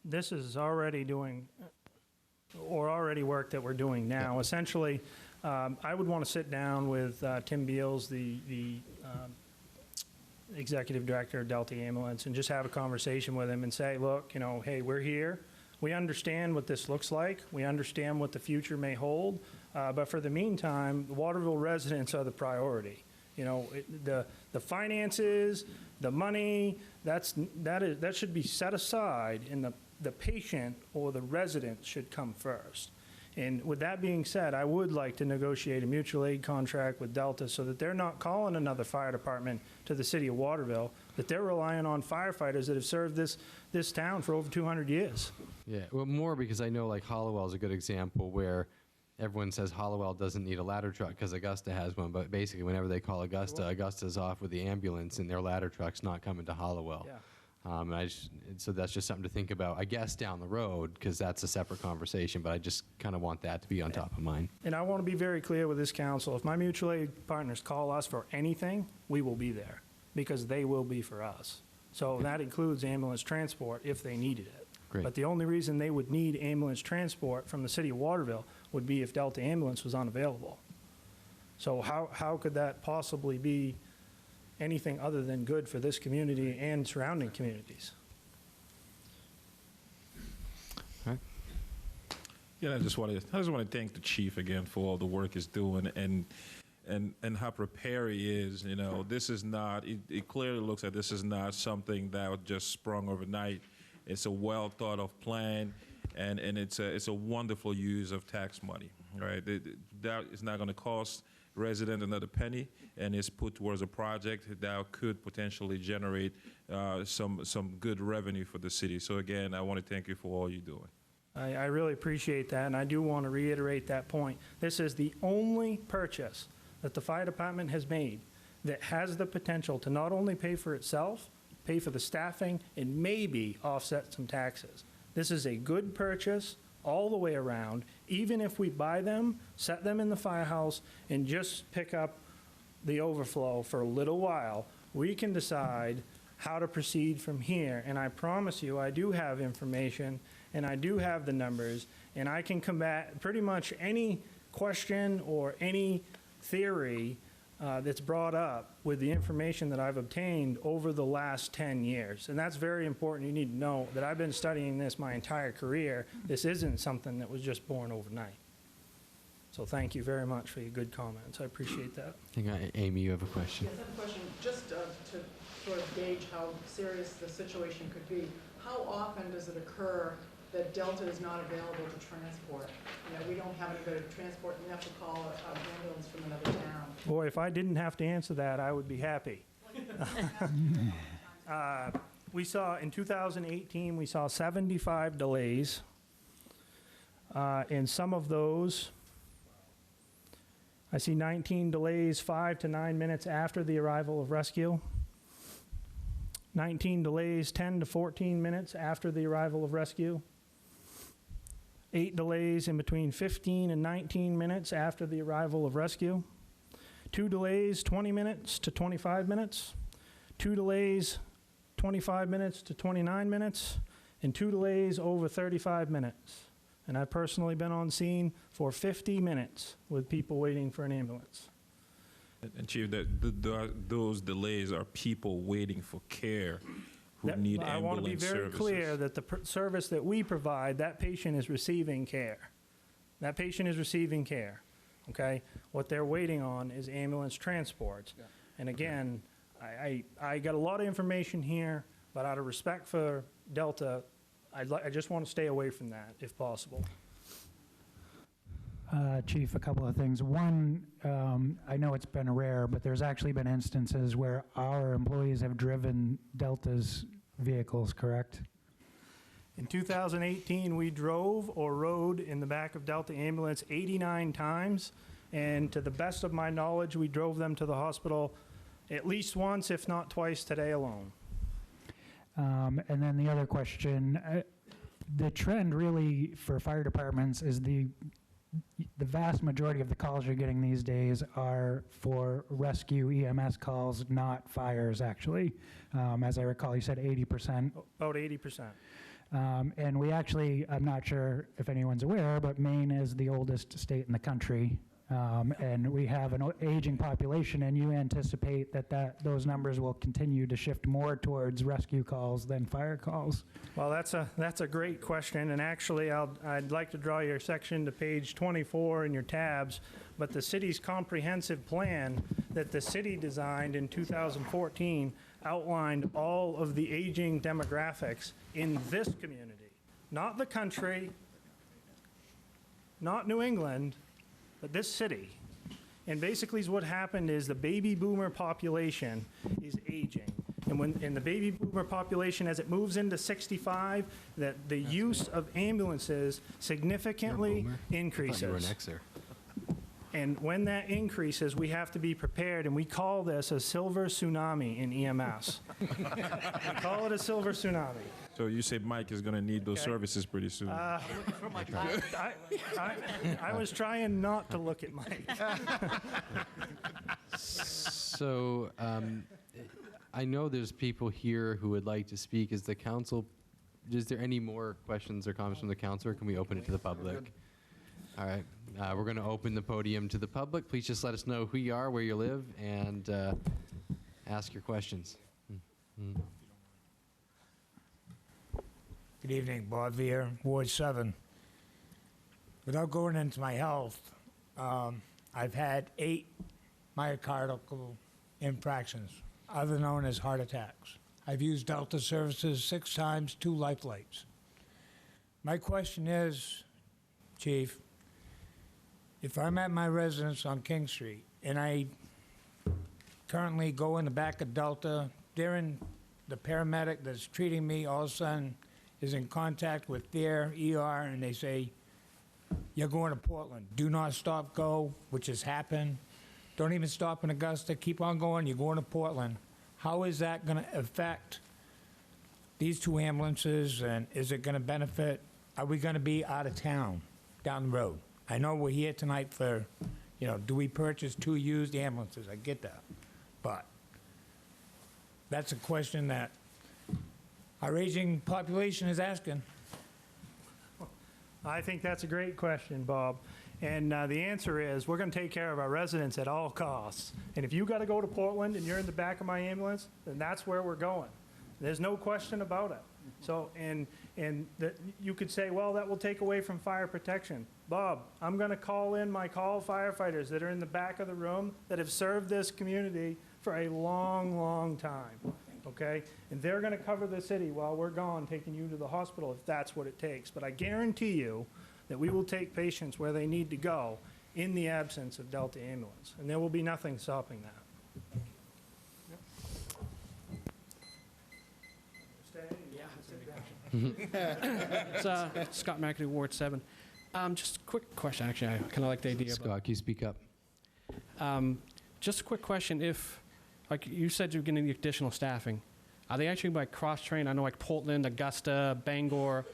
This is already doing, or already work that we're doing now. Yeah. Essentially, I would want to sit down with Tim Beals, the executive director of Delta Ambulance, and just have a conversation with him and say, look, you know, hey, we're here. We understand what this looks like. We understand what the future may hold. But for the meantime, the Waterville residents are the priority. You know, the finances, the money, that should be set aside, and the patient or the resident should come first. And with that being said, I would like to negotiate a mutual aid contract with Delta so that they're not calling another fire department to the city of Waterville, that they're relying on firefighters that have served this town for over 200 years. Yeah, well, more because I know like Hollowell is a good example where everyone says Hollowell doesn't need a ladder truck because Augusta has one, but basically whenever they call Augusta, Augusta's off with the ambulance and their ladder truck's not coming to Hollowell. Yeah. So that's just something to think about, I guess, down the road, because that's a separate conversation, but I just kind of want that to be on top of mind. And I want to be very clear with this council. If my mutual aid partners call us for anything, we will be there, because they will be for us. So that includes ambulance transport if they needed it. Great. But the only reason they would need ambulance transport from the city of Waterville would be if Delta Ambulance was unavailable. So how could that possibly be anything other than good for this community and surrounding communities? Yeah, I just want to thank the chief again for all the work he's doing and how prepared he is. You know, this is not. It clearly looks like this is not something that just sprung overnight. It's a well thought of plan, and it's a wonderful use of tax money. Right, that is not going to cost resident another penny, and it's put towards a project that could potentially generate some good revenue for the city. So again, I want to thank you for all you're doing. I really appreciate that, and I do want to reiterate that point. This is the only purchase that the fire department has made that has the potential to not only pay for itself, pay for the staffing, and maybe offset some taxes. This is a good purchase all the way around. Even if we buy them, set them in the firehouse, and just pick up the overflow for a little while, we can decide how to proceed from here. And I promise you, I do have information, and I do have the numbers, and I can combat pretty much any question or any theory that's brought up with the information that I've obtained over the last 10 years. And that's very important. You need to know that I've been studying this my entire career. This isn't something that was just born overnight. So thank you very much for your good comments. I appreciate that. I think, Amy, you have a question. Yes, I have a question. Just to sort of gauge how serious the situation could be, how often does it occur that Delta is not available to transport? You know, we don't have anybody to transport, and we have to call an ambulance from another town. Boy, if I didn't have to answer that, I would be happy. We saw, in 2018, we saw 75 delays. And some of those, I see 19 delays 5 to 9 minutes after the arrival of rescue. 19 delays 10 to 14 minutes after the arrival of rescue. 8 delays in between 15 and 19 minutes after the arrival of rescue. 2 delays 20 minutes to 25 minutes. 2 delays 25 minutes to 29 minutes. And 2 delays over 35 minutes. And I've personally been on scene for 50 minutes with people waiting for an ambulance. And Chief, those delays are people waiting for care who need I want to be ambulance very services. clear that the service that we provide, that patient is receiving care. That patient is receiving care, okay? What they're waiting on is ambulance transport. Yeah. And again, I got a lot of information here, but out of respect for Delta, I just want to stay away from that if possible. Chief, a couple of things. One, I know it's been rare, but there's actually been instances where our employees have driven Delta's vehicles, correct? In 2018, we drove or rode in the back of Delta Ambulance 89 times, and to the best of my knowledge, we drove them to the hospital at least once, if not twice, today alone. And then the other question, the trend really for fire departments is the vast majority of the calls you're getting these days are for rescue EMS calls, not fires, actually. As I recall, you said 80%. About 80%. And we actually, I'm not sure if anyone's aware, but Maine is the oldest state in the country. And we have an aging population, and you anticipate that those numbers will continue to shift more towards rescue calls than fire calls. Well, that's a great question, and actually, I'd like to draw your section to page 24 in your tabs, but the city's comprehensive plan that the city designed in 2014 outlined all of the aging demographics in this community, not the country, not New England, but this city. And basically what happened is the baby boomer population is aging. And the baby boomer population, as it moves into 65, that the use of ambulances significantly increases. You were an Xer. And when that increases, we have to be prepared, and we call this a silver tsunami in EMS. We call it a silver tsunami. So you say Mike is going to need those services pretty soon. I was trying not to look at Mike. So I know there's people here who would like to speak. Is there any more questions or comments from the council, or can we open it to the public? All right. We're going to open the podium to the public. Please just let us know who you are, where you live, and ask your questions. Good evening, Bob Veer, Ward 7. Without going into my health, I've had 8 myocardial infractions, other known as heart attacks. I've used Delta services 6 times, 2 life flights. My question is, Chief, if I'm at my residence on King Street and I currently go in the back of Delta, the paramedic that's treating me all of a sudden is in contact with their ER and they say, you're going to Portland. Do not stop, go, which has happened. Don't even stop in Augusta. Keep on going. You're going to Portland. How is that going to affect these 2 ambulances, and is it going to benefit? Are we going to be out of town down the road? I know we're here tonight for, do we purchase 2 used ambulances? I get that. But that's a question that our aging population is asking. I think that's a great question, Bob. And the answer is, we're going to take care of our residents at all costs. And if you got to go to Portland and you're in the back of my ambulance, then that's where we're going. There's no question about it. So, and you could say, well, that will take away from fire protection. Bob, I'm going to call in my call firefighters that are in the back of the room that have served this community for a long, long time. Okay? And they're going to cover the city while we're gone, taking you to the hospital if that's what it takes. But I guarantee you that we will take patients where they need to go in the absence of Delta Ambulance. And there will be nothing stopping that. It's Scott McAdoo, Ward 7. Just a quick question, actually. I kind of like the idea. Scott, can you speak up? Just a quick question. If, like you said, you're getting the additional staffing, are they actually like cross-trained? I know like Portland, Augusta, Bangor,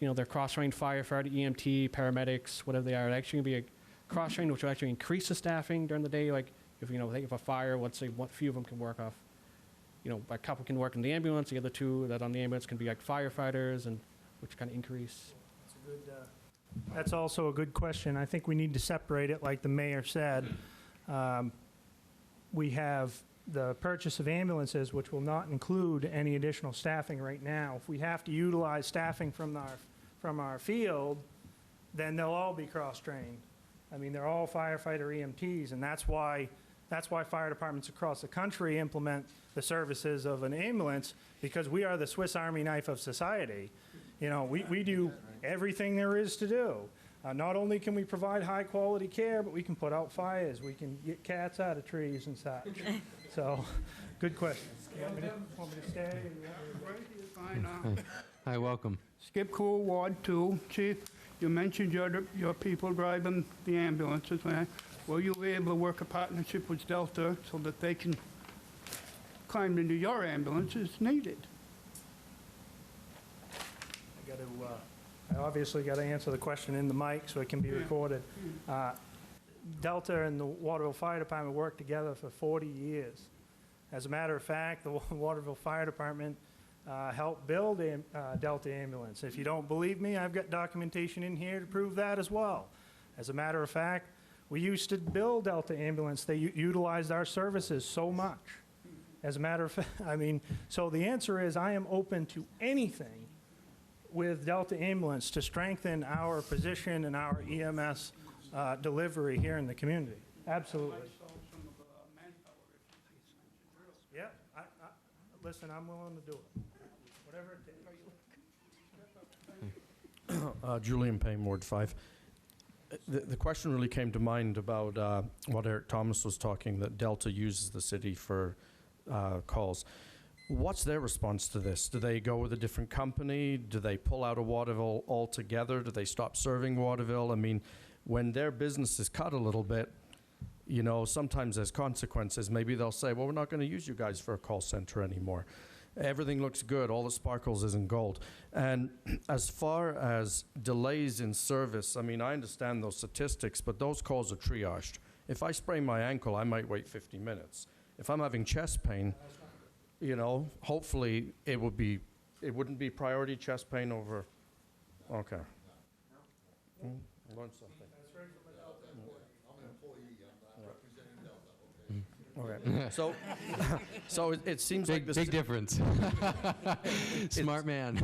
they're cross-trained firefighter, EMT, paramedics, whatever they are. Are they actually going to be a cross-trained, which will actually increase the staffing during the day? Like if, think of a fire, let's say a few of them can work off, a couple can work in the ambulance, the other 2 that on the ambulance can be like firefighters, and which kind of increase. That's also a good question. I think we need to separate it, like the mayor said. We have the purchase of ambulances, which will not include any additional staffing right now. If we have to utilize staffing from our field, then they'll all be cross-trained. I mean, they're all firefighter EMTs, and that's why fire departments across the country implement the services of an ambulance, because we are the Swiss Army knife of society. We do everything there is to do. Not only can we provide high-quality care, but we can put out fires. We can get cats out of trees and such. So, good question. Want me to stay? Hi, welcome. Skip Cool, Ward 2. Chief, you mentioned your people driving the ambulances. Will you be able to work a partnership with Delta so that they can climbed into your ambulance is needed. I obviously got to answer the question in the mic so it can be recorded. Delta and the Waterville Fire Department worked together for 40 years. As a matter of fact, the Waterville Fire Department helped build a Delta ambulance. If you don't believe me, I've got documentation in here to prove that as well. As a matter of fact, we used to build Delta ambulance. They utilized our services so much. As a matter of fact, I mean, so the answer is I am open to anything with Delta ambulance to strengthen our position and our EMS delivery here in the community. Absolutely. Yeah, listen, I'm willing to do it. Whatever it takes. Julian Payne, Ward 5. The question really came to mind about what Eric Thomas was talking, that Delta uses the city for calls. What's their response to this? Do they go with a different company? Do they pull out of Waterville altogether? Do they stop serving Waterville? I mean, when their business is cut a little bit, you know, sometimes there's consequences. Maybe they'll say, well, we're not going to use you guys for a call center anymore. Everything looks good. All that sparkles isn't gold. And as far as delays in service, I mean, I understand those statistics, but those calls are triaged. If I sprain my ankle, I might wait 50 minutes. If I'm having chest pain, you know, hopefully it wouldn't be priority chest pain over, okay. Learn something. Okay. So it seems like this big difference. Smart man.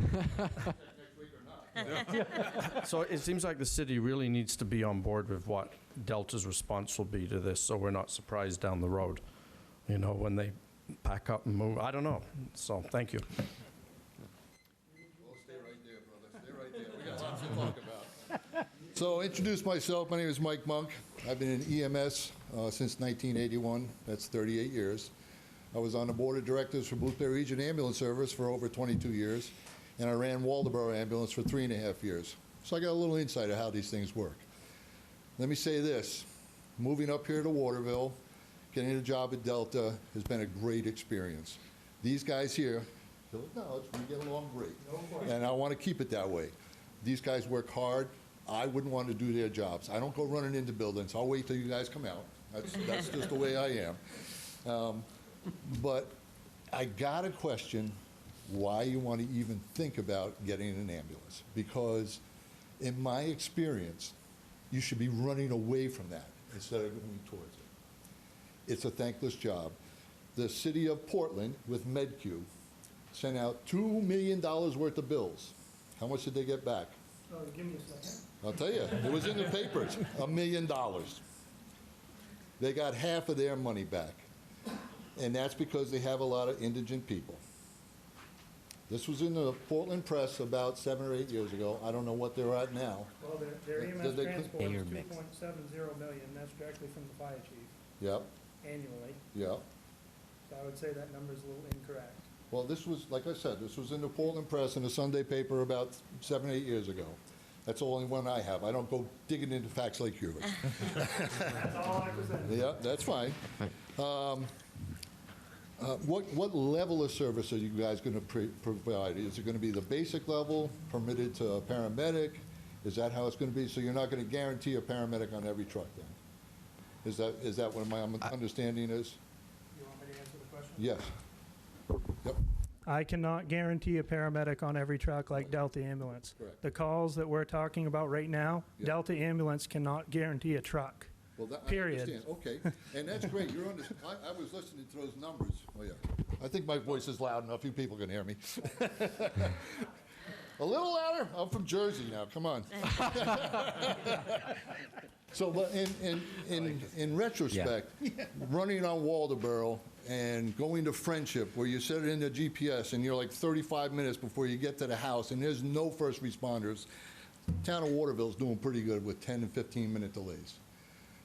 So it seems like the city really needs to be on board with what Delta's response will be to this, so we're not surprised down the road, you know, when they pack up and move. I don't know. So thank you. Well, stay right there, brother. Stay right there. We got lots to talk about. So, introduce myself. My name is Mike Monk. I've been in EMS since 1981. That's 38 years. I was on the board of directors for Blueberry Region Ambulance Service for over 22 years, and I ran Waldoboro Ambulance for 3.5 years. So I got a little insight of how these things work. Let me say this. Moving up here to Waterville, getting a job at Delta has been a great experience. These guys here, they'll acknowledge we get along great, and I want to keep it that way. These guys work hard. I wouldn't want to do their jobs. I don't go running into buildings. I'll wait till you guys come out. That's just the way I am. But I got to question why you want to even think about getting an ambulance. Because in my experience, you should be running away from that instead of going towards it. It's a thankless job. The city of Portland, with MedQ, sent out $2 million worth of bills. How much did they get back? Give me a second. I'll tell you, it was in the papers, $1 million. They got half of their money back. And that's because they have a lot of indigent people. This was in the Portland press about 7 or 8 years ago. I don't know what they're at now. Well, their EMS transport is $2.70 million. That's directly from the fire chief. Yep. Annually. Yep. So I would say that number is a little incorrect. Well, this was, like I said, this was in the Portland press in a Sunday paper about 7 or 8 years ago. That's the only one I have. I don't go digging into facts like yours. That's all I presented. Yeah, that's fine. What level of service are you guys going to provide? Is it going to be the basic level, permitted to a paramedic? Is that how it's going to be? So you're not going to guarantee a paramedic on every truck then? Is that what my understanding is? You want me to answer the question? Yes. Yep. I cannot guarantee a paramedic on every truck like Delta Ambulance. Correct. The calls that we're talking about right now, Yep. Delta Ambulance cannot guarantee a truck. Well, that, Period. I understand. Okay, and that's great. You're I was listening to those numbers. Oh yeah, I think my voice is loud enough. You people can hear me. A little louder. I'm from Jersey now. Come on. So, but in retrospect, running on Waldoboro and going to Friendship, where you set it in the GPS and you're like 35 minutes before you get to the house, and there's no first responders. Town of Waterville is doing pretty good with 10 and 15-minute delays.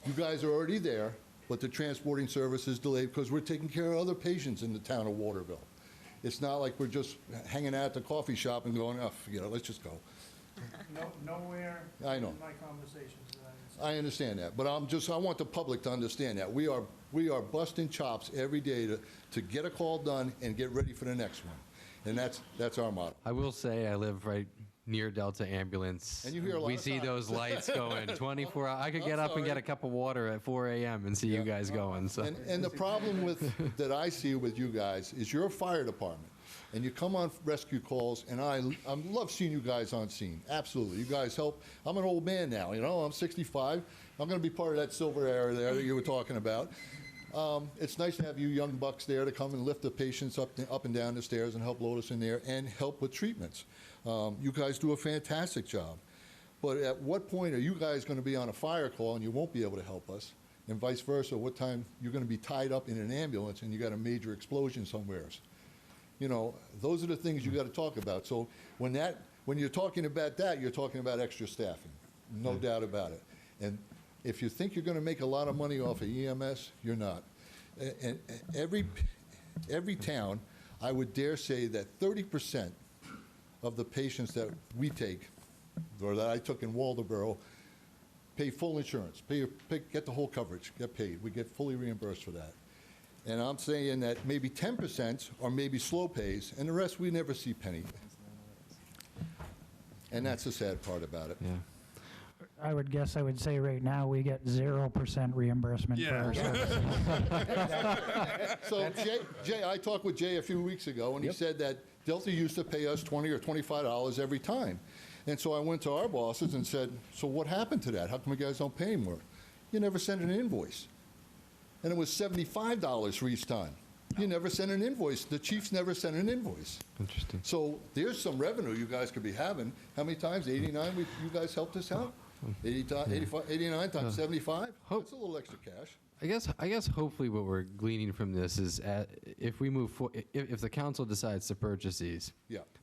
You guys are already there, but the transporting service is delayed because we're taking care of other patients in the town of Waterville. It's not like we're just hanging out at the coffee shop and going, oh, let's just go. Nowhere I know. in my conversations did I I understand that, but I want the public to understand that. We are busting chops every day to get a call done and get ready for the next one. And that's our motto. I will say I live right near Delta Ambulance. And you hear a lot we of see sirens. those lights going 24 hours. I could get I'm up and get sorry. a cup of water at 4 a.m. and see you guys going. So. And the problem that I see with you guys is you're a fire department, and you come on rescue calls, and I love seeing you guys on scene. Absolutely, you guys help. I'm an old man now, I'm 65. I'm going to be part of that silver era there that you were talking about. It's nice to have you young bucks there to come and lift the patients up and down the stairs and help load us in there and help with treatments. You guys do a fantastic job. But at what point are you guys going to be on a fire call and you won't be able to help us? And vice versa, what time you're going to be tied up in an ambulance and you got a major explosion somewhere? Those are the things you got to talk about. So when you're talking about that, you're talking about extra staffing, no doubt about it. And if you think you're going to make a lot of money off of EMS, you're not. And every town, I would dare say that 30% of the patients that we take, or that I took in Waldoboro, pay full insurance, get the whole coverage, get paid. We get fully reimbursed for that. And I'm saying that maybe 10% are maybe slow pays, and the rest we never see penny. And that's the sad part about it. Yeah. I would say right now we get 0% reimbursement for our services. So Jay, I talked with Jay a few weeks ago, and he said that Delta used to pay us $20 or $25 every time. And so I went to our bosses and said, so what happened to that? How come you guys don't pay more? You never sent an invoice. And it was $75 for each time. You never sent an invoice. The chiefs never sent an invoice. Interesting. So there's some revenue you guys could be having. How many times? 89 you guys helped us out? 89 times 75? That's a little extra cash. I guess hopefully what we're gleaning from this is if we move if the council decides to purchase these,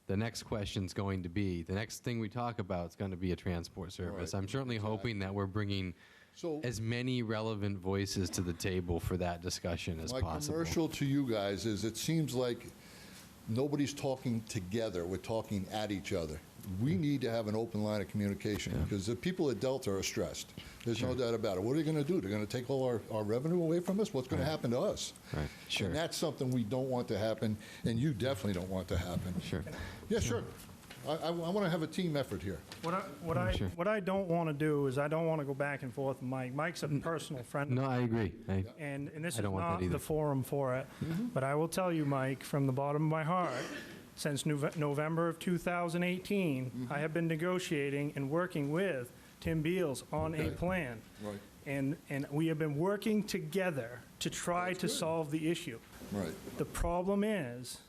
the next question's going to be, the next thing we talk about is going to be a transport service. Right. I'm certainly hoping that we're bringing as many relevant voices to the table for that discussion as possible. My commercial to you guys is it seems like nobody's talking together. We're talking at each other. We need to have an open line of communication because the people at Delta are stressed. There's no doubt about it. What are they going to do? They're going to take all our revenue away from us? What's going to happen to us? Right. Sure. And that's something we don't want to happen, and you definitely don't want to happen. Sure. Yeah, sure. I want to have a team effort here. What I don't want to do is I don't want to go back and forth with Mike. Mike's a personal friend. No, I agree. And this I is don't want not that either. the forum for it. But I will tell you, Mike, from the bottom of my heart, since November of 2018, I have been negotiating and working with Tim Beals on a plan. Right. And we have been working together to try to solve the issue. Right. The problem is,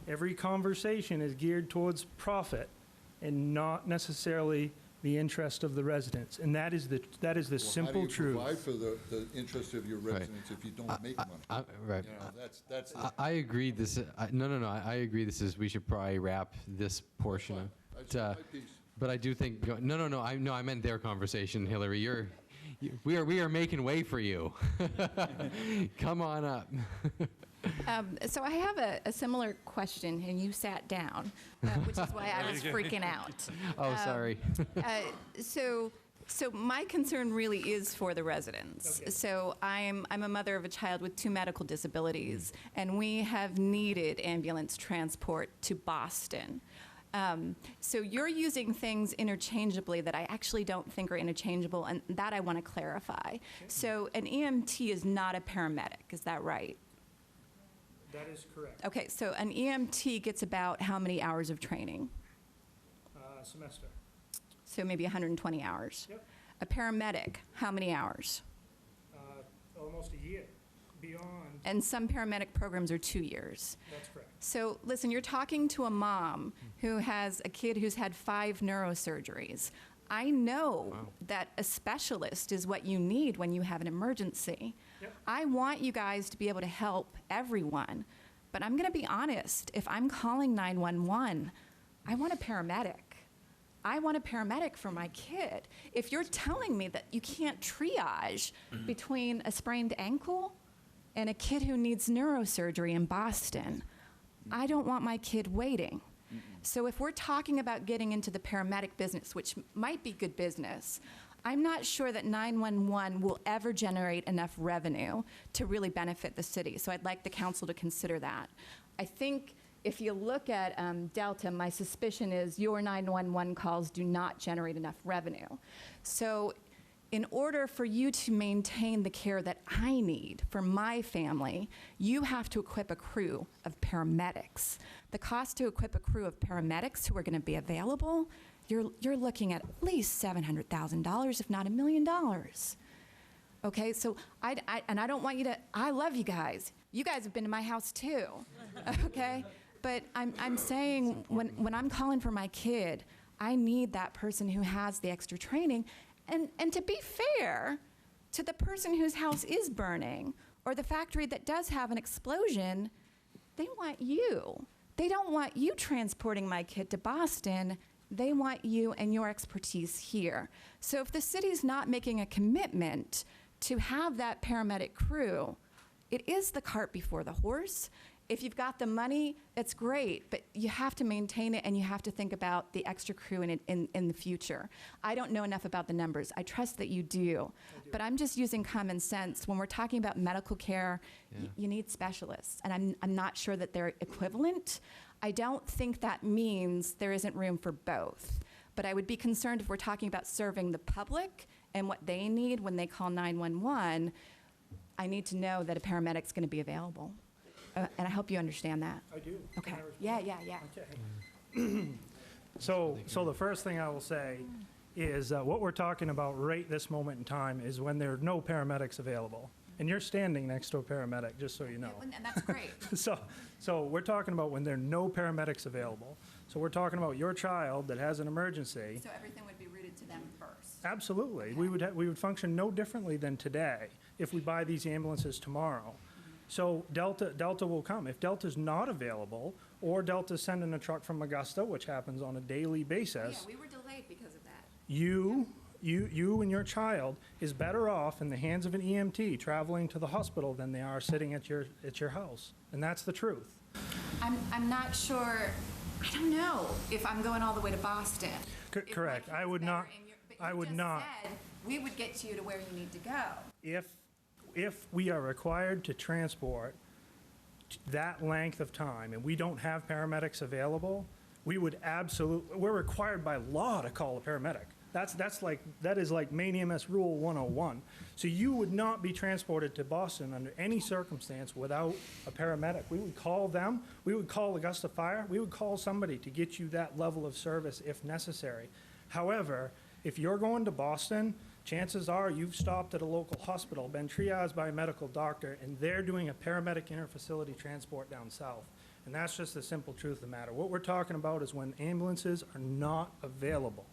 every conversation is geared towards profit and not necessarily the interest of the residents. And that is the simple truth. How do you provide for the interest of your residents if you don't make money? Right. That's I agree. I agree. We should probably wrap this portion of. my piece. But I do think. I meant their conversation, Hillary. We are making way for you. Come on up. So I have a similar question, and you sat down, which is why I was freaking out. Oh, sorry. So my concern really is for the residents. Okay. So I'm a mother of a child with 2 medical disabilities, and we have needed ambulance transport to Boston. So you're using things interchangeably that I actually don't think are interchangeable, and that I want to clarify. So an EMT is not a paramedic, is that right? That is correct. Okay, so an EMT gets about how many hours of training? Semester. So maybe 120 hours. Yep. A paramedic, how many hours? Almost a year. Beyond. And some paramedic programs are 2 years. That's correct. So listen, you're talking to a mom who has a kid who's had 5 neurosurgeries. I know that a specialist is what you need when you have an emergency. Yep. I want you guys to be able to help everyone, but I'm going to be honest. If I'm calling 911, I want a paramedic. I want a paramedic for my kid. If you're telling me that you can't triage between a sprained ankle and a kid who needs neurosurgery in Boston, I don't want my kid waiting. So if we're talking about getting into the paramedic business, which might be good business, I'm not sure that 911 will ever generate enough revenue to really benefit the city. So I'd like the council to consider that. I think if you look at Delta, my suspicion is your 911 calls do not generate enough revenue. So in order for you to maintain the care that I need for my family, you have to equip a crew of paramedics. The cost to equip a crew of paramedics who are going to be available, you're looking at least $700,000, if not $1 million. Okay, so I don't want you to, I love you guys. You guys have been to my house too, okay? But I'm saying when I'm calling for my kid, I need that person who has the extra training. And to be fair to the person whose house is burning or the factory that does have an explosion, they want you. They don't want you transporting my kid to Boston. They want you and your expertise here. So if the city's not making a commitment to have that paramedic crew, it is the cart before the horse. If you've got the money, that's great, but you have to maintain it and you have to think about the extra crew in the future. I don't know enough about the numbers. I trust that you do. But I'm just using common sense. When we're talking about medical care, you need specialists, and I'm not sure that they're equivalent. I don't think that means there isn't room for both. But I would be concerned if we're talking about serving the public and what they need when they call 911, I need to know that a paramedic's going to be available. And I hope you understand that. I do. Okay. Yeah. Okay. So the first thing I will say is what we're talking about right this moment in time is when there are no paramedics available. And you're standing next to a paramedic, just so you know. And that's great. So we're talking about when there are no paramedics available. So we're talking about your child that has an emergency. So everything would be routed to them first. Absolutely. Okay. We would function no differently than today if we buy these ambulances tomorrow. So Delta will come. If Delta's not available, or Delta's sending a truck from Augusta, which happens on a daily basis. Yeah, we were delayed because of that. You and your child is better off in the hands of an EMT traveling to the hospital than they are sitting at your house. And that's the truth. I'm not sure, I don't know if I'm going all the way to Boston. Correct. I would not. I would not. Said we would get you to where you need to go. If we are required to transport that length of time and we don't have paramedics available, we're required by law to call a paramedic. That is like Maine EMS Rule 101. So you would not be transported to Boston under any circumstance without a paramedic. We would call them, we would call Augusta Fire, we would call somebody to get you that level of service if necessary. However, if you're going to Boston, chances are you've stopped at a local hospital, been triaged by a medical doctor, and they're doing a paramedic interfacility transport down south. And that's just the simple truth of the matter. What we're talking about is when ambulances are not available.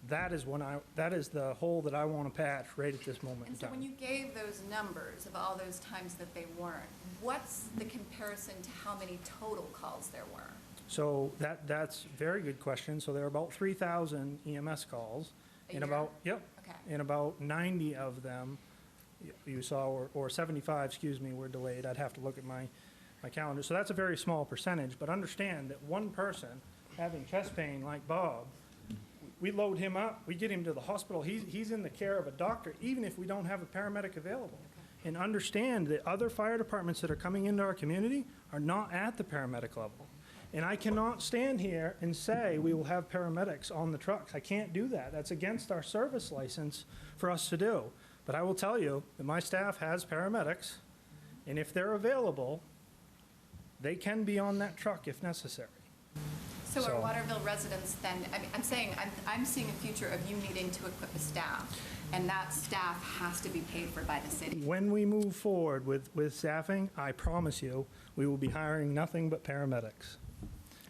That is the hole that I want to patch right at this moment in And so time. when you gave those numbers of all those times that they weren't, what's the comparison to how many total calls there were? So that's a very good question. So there are about 3,000 EMS calls. A And year? Yep. Okay. And about 90 of them, you saw, or 75, excuse me, were delayed. I'd have to look at my calendar. So that's a very small percentage, but understand that one person having chest pain like Bob, we load him up, we get him to the hospital, he's in the care of a doctor, even if we don't have a paramedic available. Okay. And understand that other fire departments that are coming into our community are not at the paramedic level. And I cannot stand here and say we will have paramedics on the trucks. I can't do that. That's against our service license for us to do. But I will tell you that my staff has paramedics, and if they're available, they can be on that truck if necessary. So are Waterville residents then, I'm saying, I'm seeing a future of you needing to equip a staff, and that staff has to be paid for by the city. When we move forward with staffing, I promise you, we will be hiring nothing but paramedics,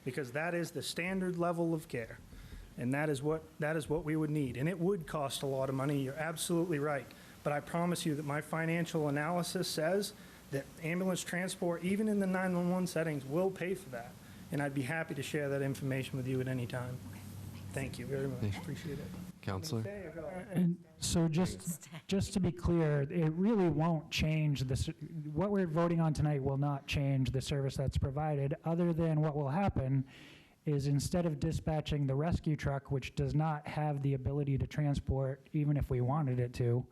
because that is the standard level of care, and that is what we would need. And it would cost a lot of money, you're absolutely right. But I promise you that my financial analysis says that ambulance transport, even in the 911 settings, will pay for that. And I'd be happy to share that information with you at any time. Thank you very much. Appreciate it. Counselor? And so just to be clear, it really won't change this. What we're voting on tonight will not change the service that's provided, other than what will happen is instead of dispatching the rescue truck, which does not have the ability to transport, even if we wanted it to,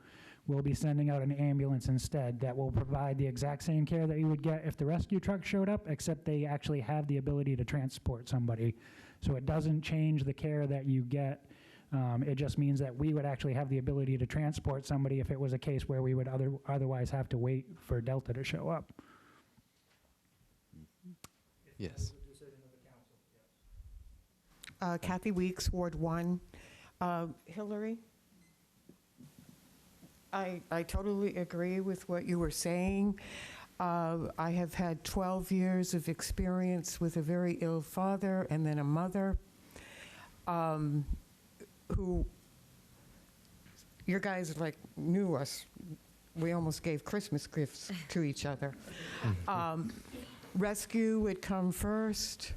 we'll be sending out an ambulance instead that will provide the exact same care that you would get if the rescue truck showed up, except they actually have the ability to transport somebody. So it doesn't change the care that you get. It just means that we would actually have the ability to transport somebody if it was a case where we would otherwise have to wait for Delta to show up. Yes. Kathy Weeks, Ward 1. Hillary, I totally agree with what you were saying. I have had 12 years of experience with a very ill father and then a mother who, your guys like knew us. We almost gave Christmas gifts to each other. Rescue would come first,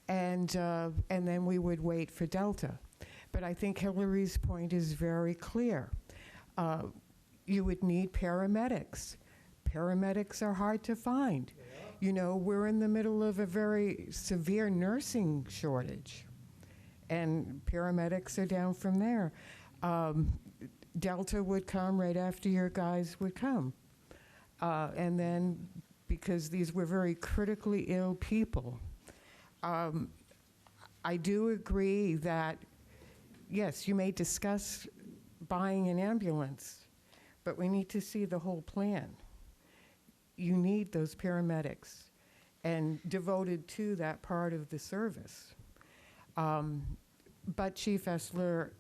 and then we would wait for Delta. But I think Hillary's point is very clear. You would need paramedics. Paramedics are hard to find. You know, we're in the middle of a very severe nursing shortage, and paramedics are down from there. Delta would come right after your guys would come. And then, because these were very critically ill people, I do agree that, yes, you may discuss buying an ambulance, but we need to see the whole plan. You need those paramedics and devoted to that part of the service. But Chief Essler,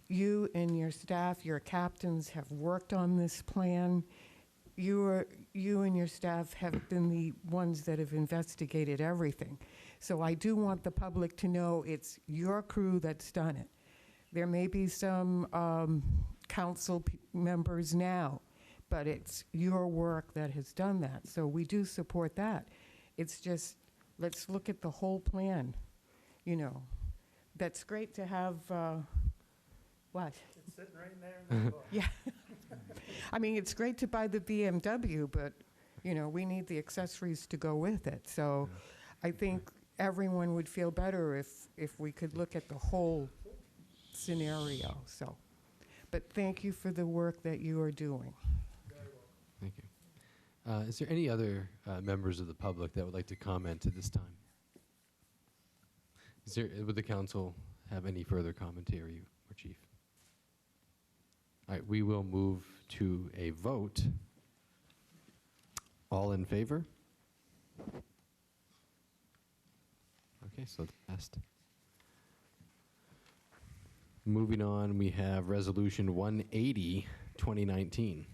you and your staff, your captains have worked on this plan. You and your staff have been the ones that have investigated everything. So I do want the public to know it's your crew that's done it. There may be some council members now, but it's your work that has done that. So we do support that. It's just, let's look at the whole plan, you know. That's great to have, what? It's sitting right there in the book. Yeah. I mean, it's great to buy the BMW, but, you know, we need the accessories to go with it. So I think everyone would feel better if we could look at the whole scenario. So, but thank you for the work that you are doing. Thank you. Is there any other members of the public that would like to comment at this time? Would the council have any further commentary, or Chief? All right, we will move to a vote. All in favor? Okay, so it's passed. Moving on, we have Resolution 180, 2019.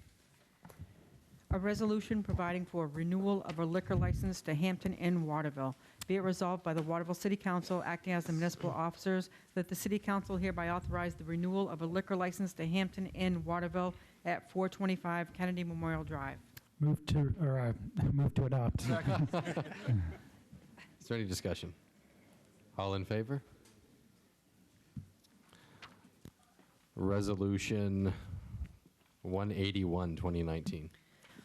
A resolution providing for renewal of a liquor license to Hampton Inn, Waterville. Be it resolved by the Waterville City Council, acting as the municipal officers, that the City Council hereby authorize the renewal of a liquor license to Hampton Inn, Waterville at 425 Kennedy Memorial Drive. Move to adopt. Is there any discussion? All in favor? Resolution 181, 2019.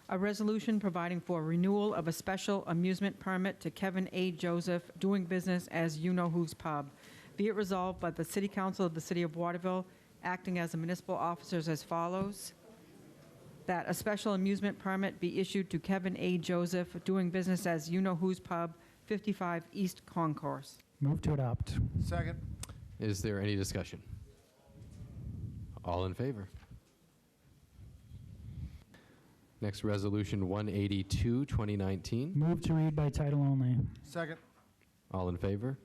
A resolution providing for renewal of a special amusement permit to Kevin A. Joseph, doing business as You Know Who's Pub. Be it resolved by the City Council of the City of Waterville, acting as the municipal officers as follows. That a special amusement permit be issued to Kevin A. Joseph, doing business as You Know Who's Pub, 55 East Concourse. Move to adopt. Second. Is there any discussion? All in favor? Next, Resolution 182, 2019. Move to read by title only. Second. All in favor?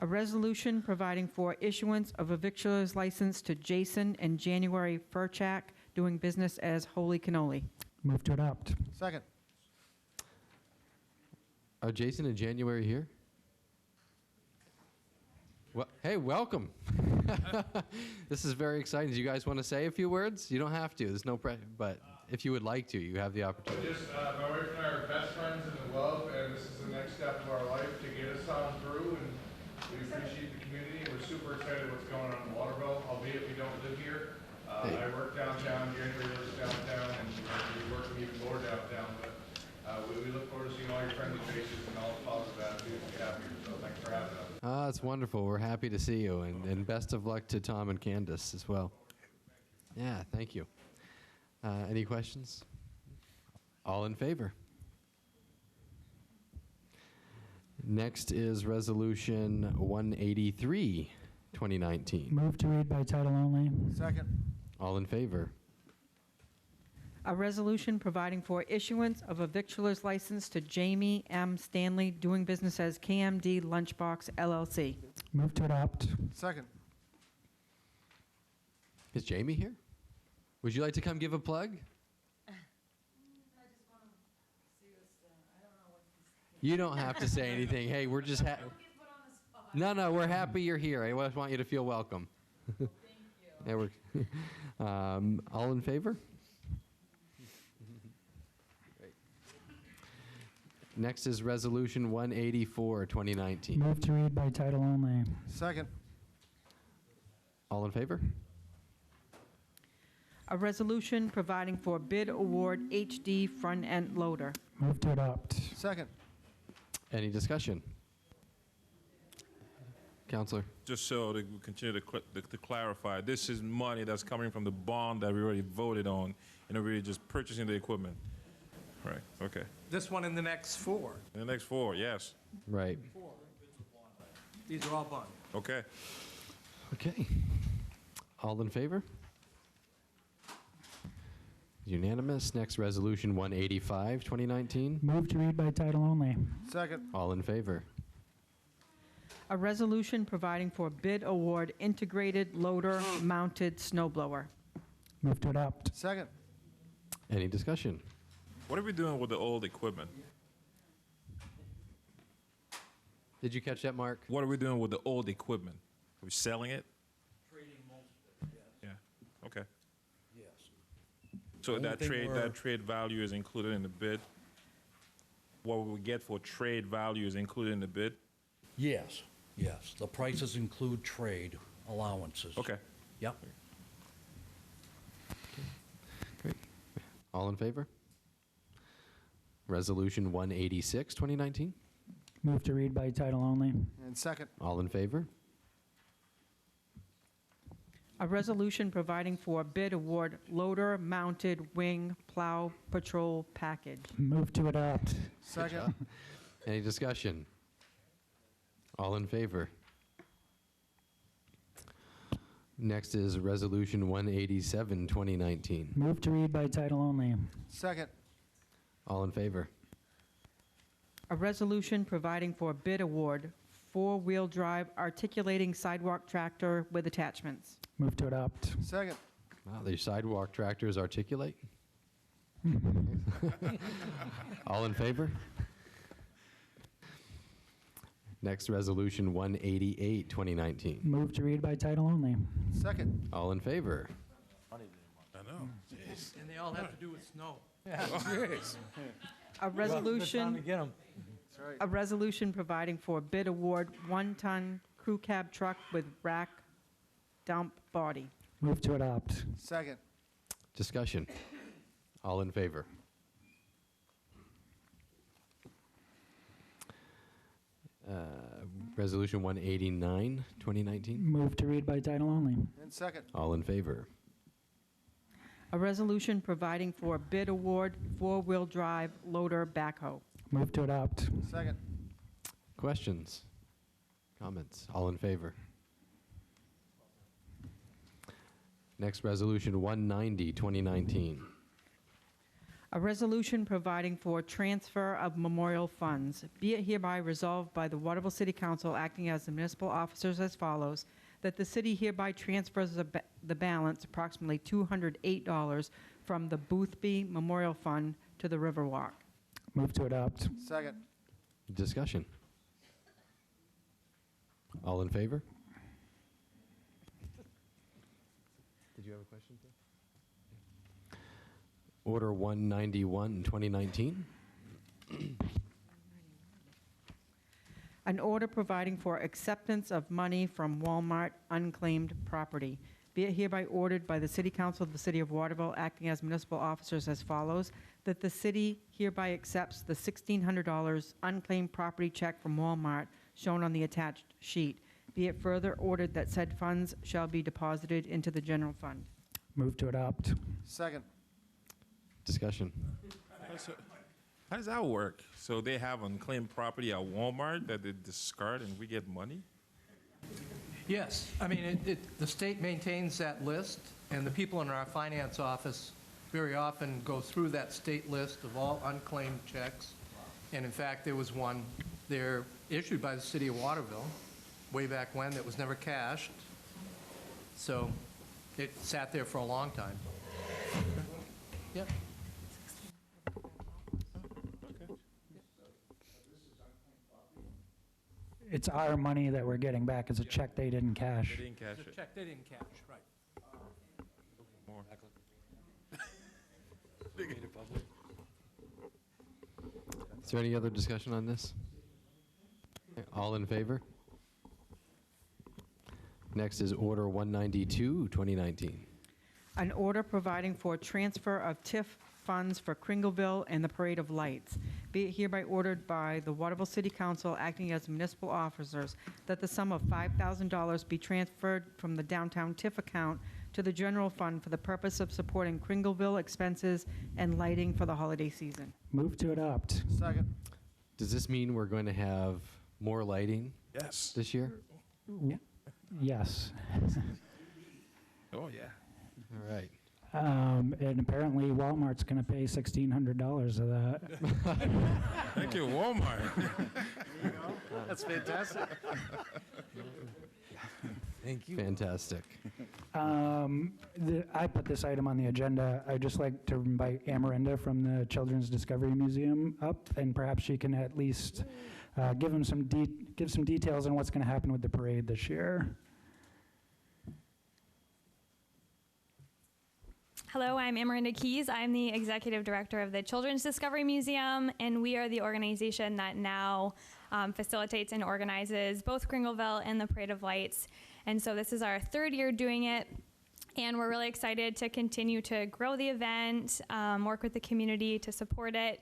A resolution providing for issuance of a victualer's license to Jason and January Furchak, doing business as Holy Cannoli. Move to adopt. Second. Are Jason and January here? Well, hey, welcome. This is very exciting. Do you guys want to say a few words? You don't have to. There's no pressure. But if you would like to, you have the opportunity. My wife and I are best friends in the love, and this is the next step of our life to get us on through. And we appreciate the community. We're super excited what's going on in Waterville, albeit we don't live here. I work downtown. January lives downtown, and we work even more downtown. But we look forward to seeing all your friends friendly faces and all the positive attitudes we have here, so thanks for having us. Ah, it's wonderful. We're happy to see you, and best of luck to Tom and Candace as well. Yeah, thank you. Any questions? All in favor? Next is Resolution 183, 2019. Move to read by title only. Second. All in favor? A resolution providing for issuance of a victualer's license to Jamie M. Stanley, doing business as KMD Lunchbox LLC. Move to adopt. Second. Is Jamie here? Would you like to come give a plug? You don't have to say anything. Hey, we're just No, we're happy you're here. I just want you to feel welcome. Thank you. Yeah, all in favor? Great. Next is Resolution 184, 2019. Move to read by title only. Second. All in favor? A resolution providing for bid award HD front-end loader. Move to adopt. Second. Any discussion? Counselor? Just so to continue to clarify, this is money that's coming from the bond that we already voted on, and we're just purchasing the equipment. Right, okay. This one in the next 4. In the next 4, yes. Right. These are all bond. Okay. Okay. All in favor? Unanimous. Next, Resolution 185, 2019. Move to read by title only. Second. All in favor? A resolution providing for bid award integrated loader mounted snow blower. Move to adopt. Second. Any discussion? What are we doing with the old equipment? Did you catch that, Mark? What are we doing with the old equipment? Are we selling it? Trading most of it, yes. Yeah, okay. Yes. So The only thing that trade value is included in the bid? What we get for trade value is included in the bid? Yes, yes. The prices include trade allowances. Okay. Yep. Great. All in favor? Resolution 186, 2019. Move to read by title only. And second. All in favor? A resolution providing for bid award loader mounted wing plow patrol package. Move to adopt. Second. Any discussion? All in favor? Next is Resolution 187, 2019. Move to read by title only. Second. All in favor? A resolution providing for bid award four-wheel drive articulating sidewalk tractor with attachments. Move to adopt. Second. Wow, the sidewalk tractors articulate? All in favor? Next, Resolution 188, 2019. Move to read by title only. Second. All in favor? I know. Jeez. And they all have to do with snow. A resolution, Get 'em. That's right. a resolution providing for bid award one-ton crew cab truck with rack dump body. Move to adopt. Second. Discussion. All in favor? Resolution 189, 2019. Move to read by title only. And second. All in favor? A resolution providing for bid award four-wheel drive loader backhoe. Move to adopt. Second. Questions? Comments? All in favor? Next, Resolution 190, 2019. A resolution providing for transfer of memorial funds. Be it hereby resolved by the Waterville City Council acting as the municipal officers as follows, that the city hereby transfers the balance, approximately $208, from the Boothby Memorial Fund to the Riverwalk. Move to adopt. Second. Discussion. All in favor? Did you have a question, sir? Order 191, 2019. An order providing for acceptance of money from Walmart unclaimed property. Be it hereby ordered by the City Council of the City of Waterville, acting as municipal officers as follows, that the city hereby accepts the $1,600 unclaimed property check from Walmart shown on the attached sheet. Be it further ordered that said funds shall be deposited into the general fund. Move to adopt. Second. Discussion. How does that work? So they have unclaimed property at Walmart that they discard and we get money? Yes, I mean, the state maintains that list, and the people in our finance office very often go through that state list of all unclaimed checks. And in fact, there was one there issued by the city of Waterville way back when that was never cashed. So it sat there for a long time. Yep. It's our money that we're getting back. It's a check they didn't cash. They didn't cash It's a it. check they didn't cash, right. More. Is there any other discussion on this? All in favor? Next is Order 192, 2019. An order providing for transfer of TIF funds for Kringleville and the Parade of Lights. Be it hereby ordered by the Waterville City Council acting as municipal officers that the sum of $5,000 be transferred from the downtown TIF account to the general fund for the purpose of supporting Kringleville expenses and lighting for the holiday season. Move to adopt. Second. Does this mean we're going to have more lighting Yes. this year? Yes. Oh, yeah. All right. And apparently Walmart's going to pay $1,600 of that. Thank you, Walmart. That's fantastic. Thank you. Fantastic. I put this item on the agenda. I'd just like to invite Amarinda from the Children's Discovery Museum up, and perhaps she can at least give some details on what's going to happen with the parade this year. Hello, I'm Amarinda Keys. I'm the executive director of the Children's Discovery Museum, and we are the organization that now facilitates and organizes both Kringleville and the Parade of Lights. And so this is our third year doing it, and we're really excited to continue to grow the event, work with the community to support it,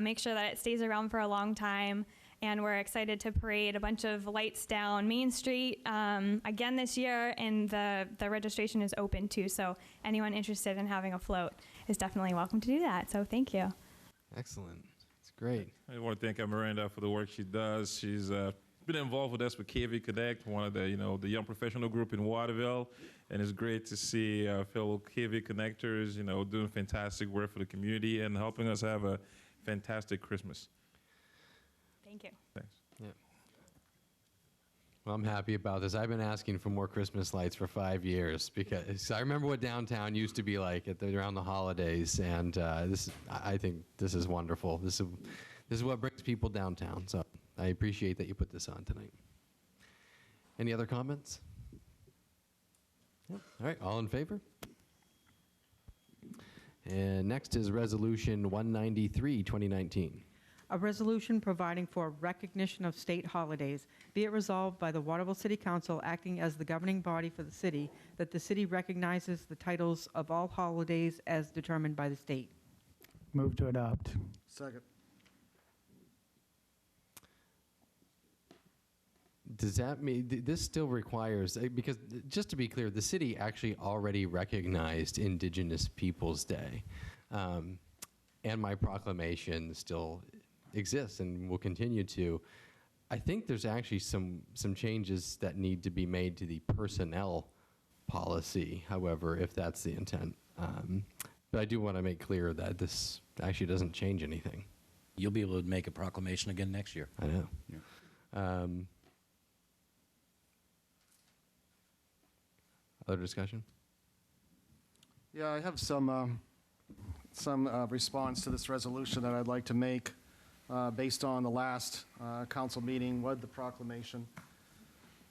make sure that it stays around for a long time. And we're excited to parade a bunch of lights down Main Street again this year, and the registration is open too. So anyone interested in having a float is definitely welcome to do that. So thank you. Excellent. It's great. I want to thank Miranda for the work she does. She's been involved with us with KV Connect, one of the young professional group in Waterville, and it's great to see fellow KV connectors doing fantastic work for the community and helping us have a fantastic Christmas. Thank you. Thanks. Yeah. Well, I'm happy about this. I've been asking for more Christmas lights for 5 years because I remember what downtown used to be like around the holidays, and I think this is wonderful. This is what brings people downtown. So I appreciate that you put this on tonight. Any other comments? Yep. All right. All in favor? And next is Resolution 193, 2019. A resolution providing for recognition of state holidays. Be it resolved by the Waterville City Council acting as the governing body for the city that the city recognizes the titles of all holidays as determined by the state. Move to adopt. Second. Does that mean this still requires, because just to be clear, the city actually already recognized Indigenous Peoples Day, and my proclamation still exists and will continue to. I think there's actually some changes that need to be made to the personnel policy, however, if that's the intent. But I do want to make clear that this actually doesn't change anything. You'll be able to make a proclamation again next year. I know. Yeah. Other discussion? Yeah, I have some response to this resolution that I'd like to make based on the last council meeting with the proclamation.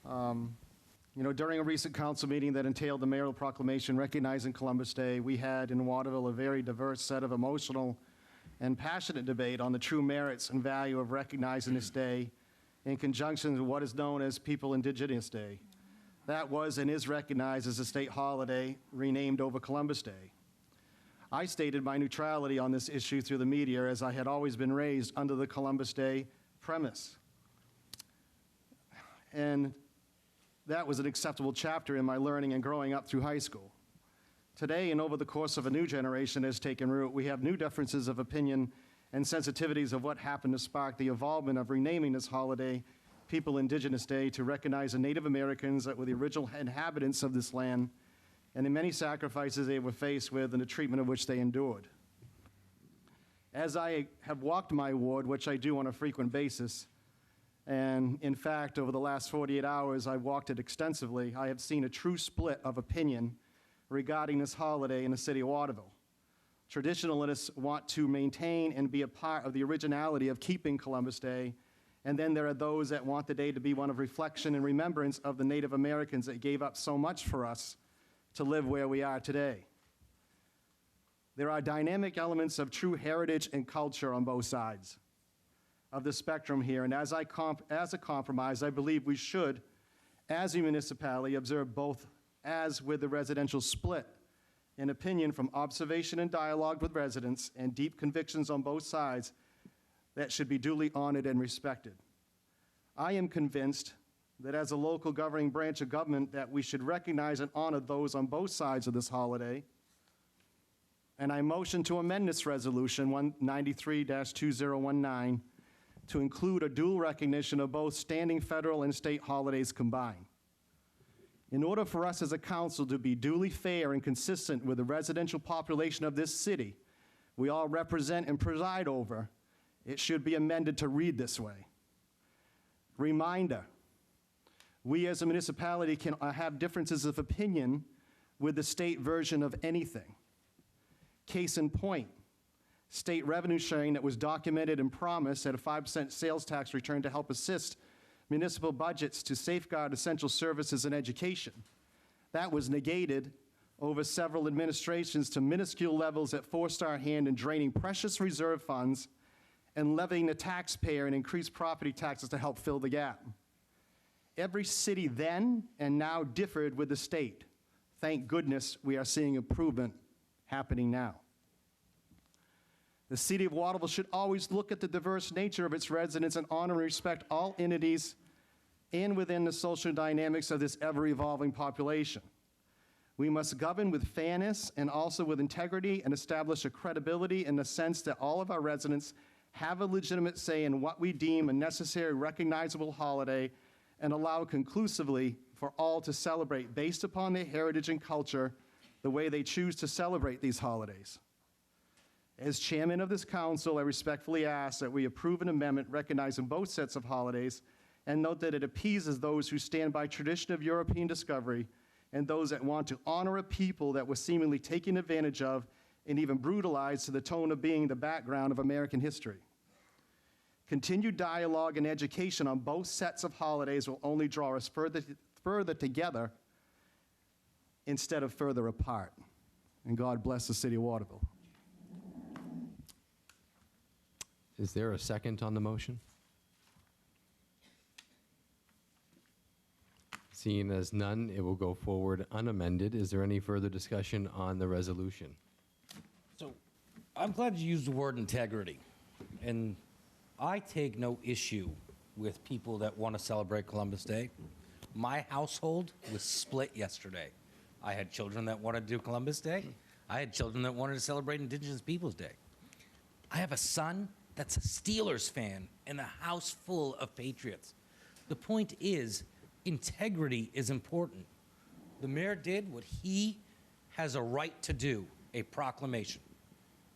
During a recent council meeting that entailed the mayoral proclamation recognizing Columbus Day, we had in Waterville a very diverse set of emotional and passionate debate on the true merits and value of recognizing this day in conjunction with what is known as People Indigenous Day. that was and is recognized as a state holiday renamed over Columbus Day. I stated my neutrality on this issue through the media, as I had always been raised under the Columbus Day premise. And that was an acceptable chapter in my learning and growing up through high school. Today, and over the course of a new generation has taken root, we have new differences of opinion and sensitivities of what happened to spark the involvement of renaming this holiday People Indigenous Day to recognize the Native Americans that were the original inhabitants of this land and the many sacrifices they were faced with and the treatment of which they endured. As I have walked my ward, which I do on a frequent basis, and in fact, over the last 48 hours, I've walked it extensively, I have seen a true split of opinion regarding this holiday in the city of Waterville. Traditionalists want to maintain and be a part of the originality of keeping Columbus Day, and then there are those that want the day to be one of reflection and remembrance of the Native Americans that gave up so much for us to live where we are today. There are dynamic elements of true heritage and culture on both sides of the spectrum here, and as a compromise, I believe we should, as a municipality, observe both, as with the residential split, an opinion from observation and dialogue with residents and deep convictions on both sides that should be duly honored and respected. I am convinced that as a local governing branch of government that we should recognize and honor those on both sides of this holiday. And I motion to amend this resolution 193-2019 to include a dual recognition of both standing federal and state holidays combined. In order for us as a council to be duly fair and consistent with the residential population of this city we all represent and preside over, it should be amended to read this way. Reminder, we as a municipality can have differences of opinion with the state version of anything. Case in point, state revenue sharing that was documented and promised at a 5% sales tax return to help assist municipal budgets to safeguard essential services and education. That was negated over several administrations to minuscule levels that forced our hand in draining precious reserve funds and levying the taxpayer and increased property taxes to help fill the gap. Every city then and now differed with the state. Thank goodness we are seeing improvement happening now. The city of Waterville should always look at the diverse nature of its residents and honor and respect all entities and within the social dynamics of this ever-evolving population. We must govern with fairness and also with integrity and establish a credibility in the sense that all of our residents have a legitimate say in what we deem a necessary recognizable holiday and allow conclusively for all to celebrate based upon their heritage and culture the way they choose to celebrate these holidays. As chairman of this council, I respectfully ask that we approve an amendment recognizing both sets of holidays and note that it appeases those who stand by tradition of European discovery and those that want to honor a people that were seemingly taken advantage of and even brutalized to the tone of being the background of American history. Continued dialogue and education on both sets of holidays will only draw us further together instead of further apart. And God bless the city of Waterville. Is there a second on the motion? Seeing as none, it will go forward unamended. Is there any further discussion on the resolution? So I'm glad you used the word integrity. And I take no issue with people that want to celebrate Columbus Day. My household was split yesterday. I had children that wanted to do Columbus Day. I had children that wanted to celebrate Indigenous Peoples Day. I have a son that's a Steelers fan and a house full of Patriots. The point is, integrity is important. The mayor did what he has a right to do, a proclamation.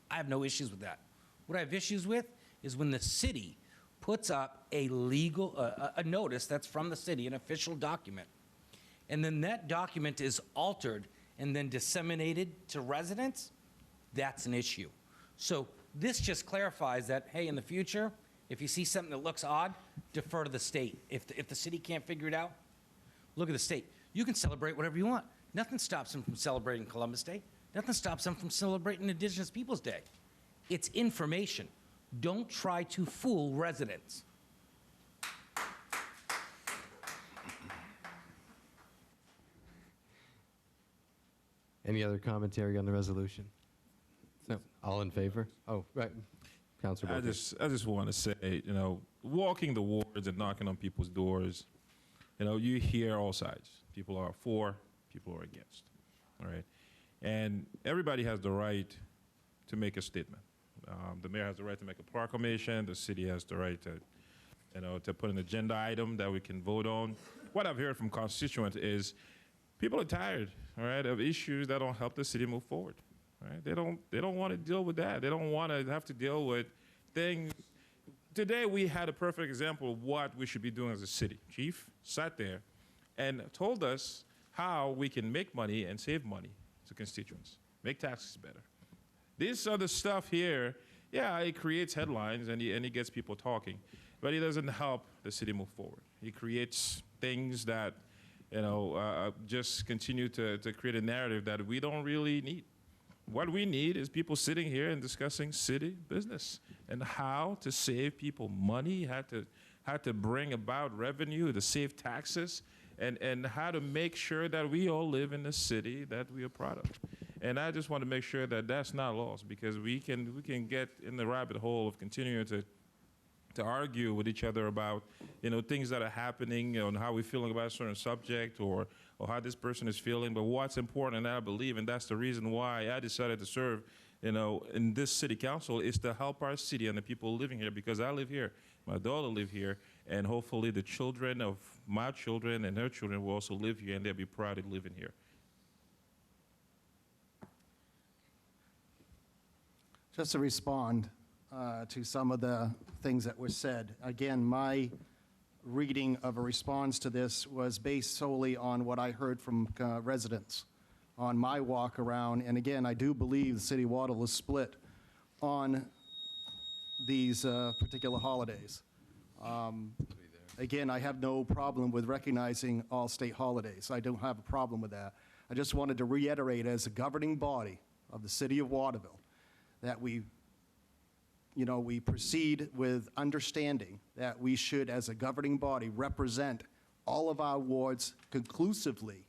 I have no issues with that. What I have issues with is when the city puts up a legal, a notice that's from the city, an official document, and then that document is altered and then disseminated to residents, that's an issue. So this just clarifies that, hey, in the future, if you see something that looks odd, defer to the state. If the city can't figure it out, look at the state. You can celebrate whatever you want. Nothing stops them from celebrating Columbus Day. Nothing stops them from celebrating Indigenous Peoples Day. It's information. Don't try to fool residents. Any other commentary on the resolution? No. All in favor? Oh, right. Councilor I Booker. just want to say, walking the wards and knocking on people's doors, you hear all sides. People are for, people are against, all right? And everybody has the right to make a statement. The mayor has the right to make a proclamation. The city has the right to put an agenda item that we can vote on. What I've heard from constituents is people are tired, all right, of issues that don't help the city move forward. Right? They don't want to deal with that. They don't want to have to deal with things. Today we had a perfect example of what we should be doing as a city. Chief sat there and told us how we can make money and save money to constituents, make taxes better. This other stuff here, yeah, it creates headlines and it gets people talking, but it doesn't help the city move forward. It creates things that just continue to create a narrative that we don't really need. What we need is people sitting here and discussing city business and how to save people money, how to bring about revenue, to save taxes, and how to make sure that we all live in the city that we are proud of. And I just want to make sure that that's not lost, because we can get in the rabbit hole of continuing to argue with each other about things that are happening and how we're feeling about a certain subject or how this person is feeling. But what's important, and I believe, and that's the reason why I decided to serve in this city council, is to help our city and the people living here, because I live here, my daughter live here, and hopefully the children of my children and their children will also live here, and they'll be proud of living here. Just to respond to some of the things that were said. Again, my reading of a response to this was based solely on what I heard from residents on my walk around. And again, I do believe the city of Waterville is split on these particular holidays. Again, I have no problem with recognizing all state holidays. I don't have a problem with that. I just wanted to reiterate, as a governing body of the city of Waterville, that we proceed with understanding that we should, as a governing body, represent all of our wards conclusively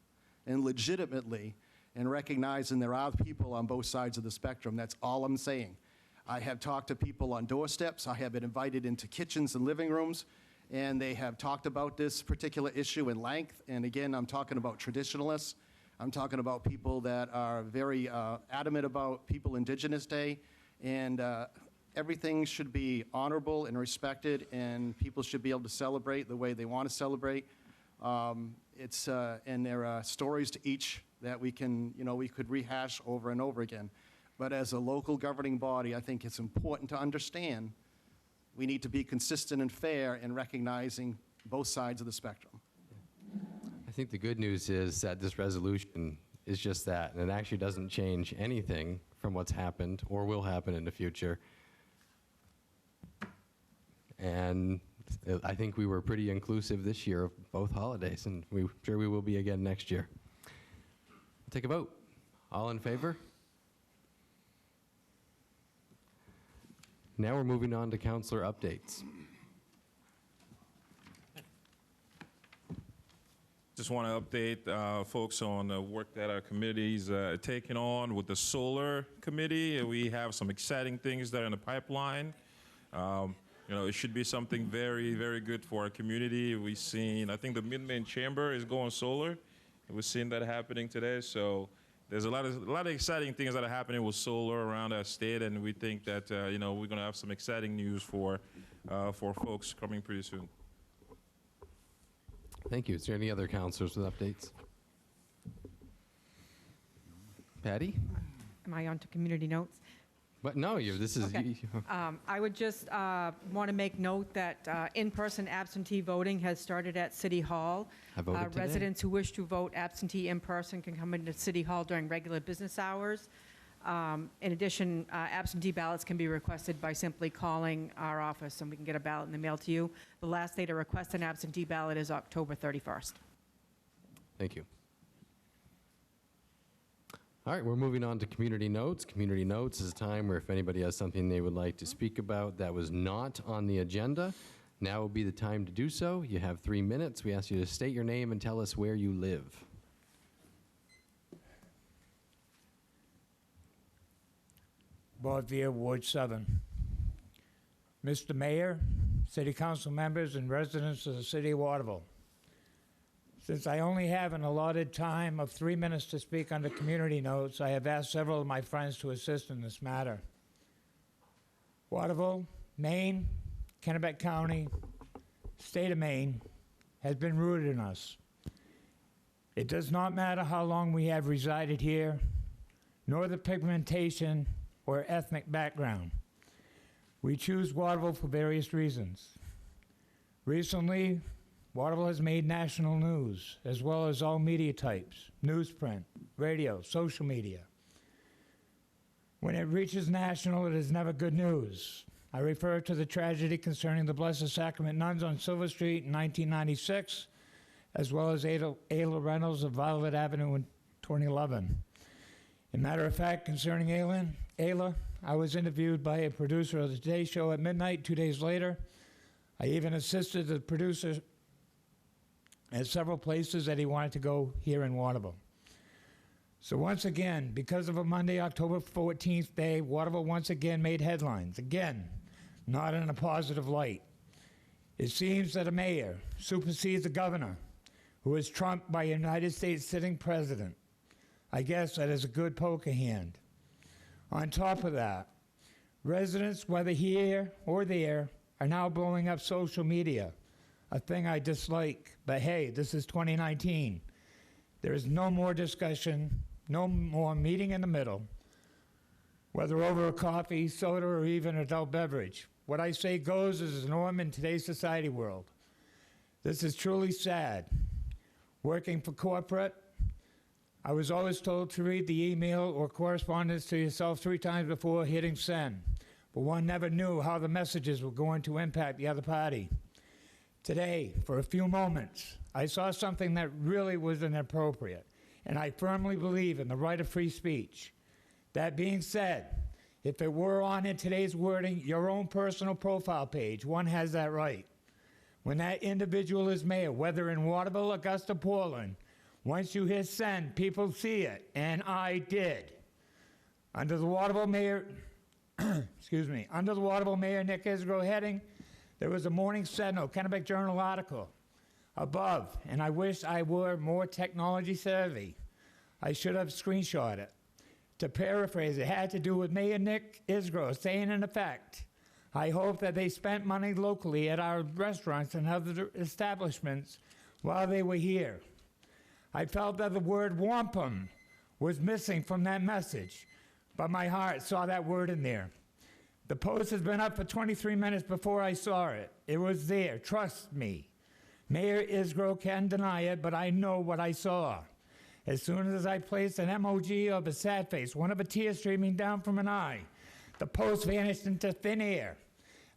and legitimately, and recognizing there are people on both sides of the spectrum. That's all I'm saying. I have talked to people on doorsteps. I have been invited into kitchens and living rooms, and they have talked about this particular issue in length. And again, I'm talking about traditionalists. I'm talking about people that are very adamant about People Indigenous Day, and everything should be honorable and respected, and people should be able to celebrate the way they want to celebrate. And there are stories to each that we could rehash over and over again. But as a local governing body, I think it's important to understand we need to be consistent and fair in recognizing both sides of the spectrum. I think the good news is that this resolution is just that, and it actually doesn't change anything from what's happened or will happen in the future. And I think we were pretty inclusive this year of both holidays, and we're sure we will be again next year. Take a vote. All in favor? Now we're moving on to councilor updates. Just want to update folks on the work that our committee's taking on with the solar committee. We have some exciting things that are in the pipeline. It should be something very, very good for our community. We've seen, I think the Mid-Main Chamber is going solar. We're seeing that happening today. So there's a lot of exciting things that are happening with solar around our state, and we think that we're going to have some exciting news for folks coming pretty soon. Thank you. Is there any other councilors with updates? Patty? Am I on to community notes? But no, this is. Okay. I would just want to make note that in-person absentee voting has started at City Hall. I voted today. Residents who wish to vote absentee in person can come into City Hall during regular business hours. In addition, absentee ballots can be requested by simply calling our office, and we can get a ballot in the mail to you. The last day to request an absentee ballot is October 31st. Thank you. All right, we're moving on to community notes. Community notes is a time where if anybody has something they would like to speak about that was not on the agenda, now will be the time to do so. You have 3 minutes. We ask you to state your name and tell us where you live. Wtvl Ward 7. Mr. Mayor, City Council members, and residents of the City of Waterville. Since I only have an allotted time of 3 minutes to speak under community notes, I have asked several of my friends to assist in this matter. Waterville, Maine, Kennebec County, state of Maine, has been rooted in us. It does not matter how long we have resided here, nor the pigmentation or ethnic background. We choose Waterville for various reasons. Recently, Waterville has made national news, as well as all media types, newsprint, radio, social media. When it reaches national, it is never good news. I refer to the tragedy concerning the Blessed Sacrament nuns on Silver Street in 1996, as well as Ayla Reynolds of Violet Avenue in 2011. As a matter of fact, concerning Ayla, I was interviewed by a producer of the Today Show at midnight 2 days later. I even assisted the producer at several places that he wanted to go here in Waterville. So once again, because of a Monday, October 14th day, Waterville once again made headlines. Again, not in a positive light. It seems that a mayor supersedes a governor who is trumped by a United States sitting president. I guess that is a good poker hand. On top of that, residents, whether here or there, are now blowing up social media, a thing I dislike. But hey, this is 2019. There is no more discussion, no more meeting in the middle, whether over a coffee, soda, or even adult beverage. What I say goes as a norm in today's society world. This is truly sad. Working for corporate, I was always told to read the email or correspondence to yourself 3 times before hitting send, but one never knew how the messages were going to impact the other party. Today, for a few moments, I saw something that really was inappropriate, and I firmly believe in the right of free speech. That being said, if it were on in today's wording, your own personal profile page, one has that right. When that individual is mayor, whether in Waterville, Augusta, Portland, once you hit send, people see it, and I did. Under the Waterville Mayor, under the Waterville Mayor Nick Isgro heading, there was a Morning Sentinel, Kennebec Journal article above, and I wish I were more technology savvy. I should have screenshot it. To paraphrase, it had to do with Mayor Nick Isgro saying in effect, I hope that they spent money locally at our restaurants and other establishments while they were here. I felt that the word wampum was missing from that message, but my heart saw that word in there. The post has been up for 23 minutes before I saw it. It was there, trust me. Mayor Isgro can deny it, but I know what I saw. As soon as I placed an emoji of a sad face, one of a tear streaming down from an eye, the post vanished into thin air.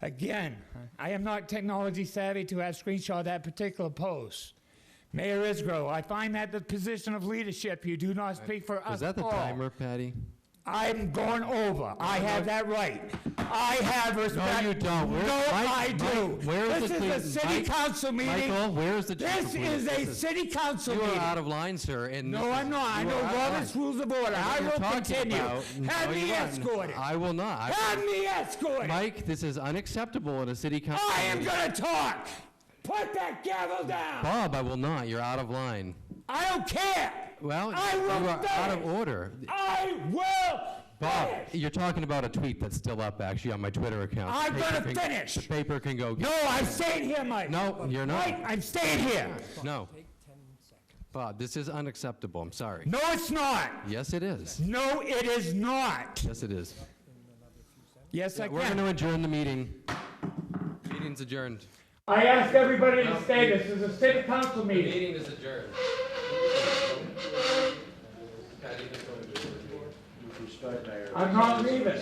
Again, I am not technology savvy to have screenshot that particular post. Mayor Isgro, I find that the position of leadership, you do not speak for us all. Is that the timer, Patty? I'm going over. I have that right. I have respect. No, you don't. I do. Where is this is a city council meeting. Michael, where is the This is a city council meeting. You are out of line, sir. And no, I'm not. I know Robert's Rules of Order. I will continue. Have me escorted. I will not. Have me escorted. Mike, this is unacceptable in a city council I am going to talk. Put that gavel down. Bob, I will not. You're out of line. I don't care. Well, I will you are finish. out of order. I will Bob, finish. you're talking about a tweet that's still up, actually, on my Twitter account. I'm going to finish. The paper can go. No, I'm staying here, Mike. No, you're not. Mike, I'm staying here. No. Bob, this is unacceptable. I'm sorry. No, it's not. Yes, it is. No, it is not. Yes, it is. Yes, I can. We're going to adjourn the meeting. Meeting's adjourned. I asked everybody to stay. This is a city council meeting. The meeting is adjourned. I'm not leaving.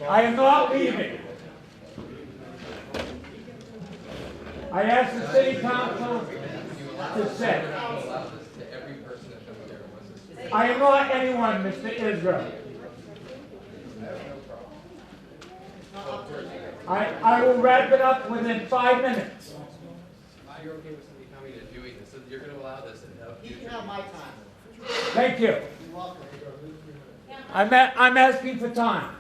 I am not leaving. I asked the city council to sit. I am not anyone, Mr. Israel. I will wrap it up within 5 minutes. You're okay with somebody coming and doing this, so you're going to allow this and help. You can have my time. Thank you. You're welcome. I'm asking for time.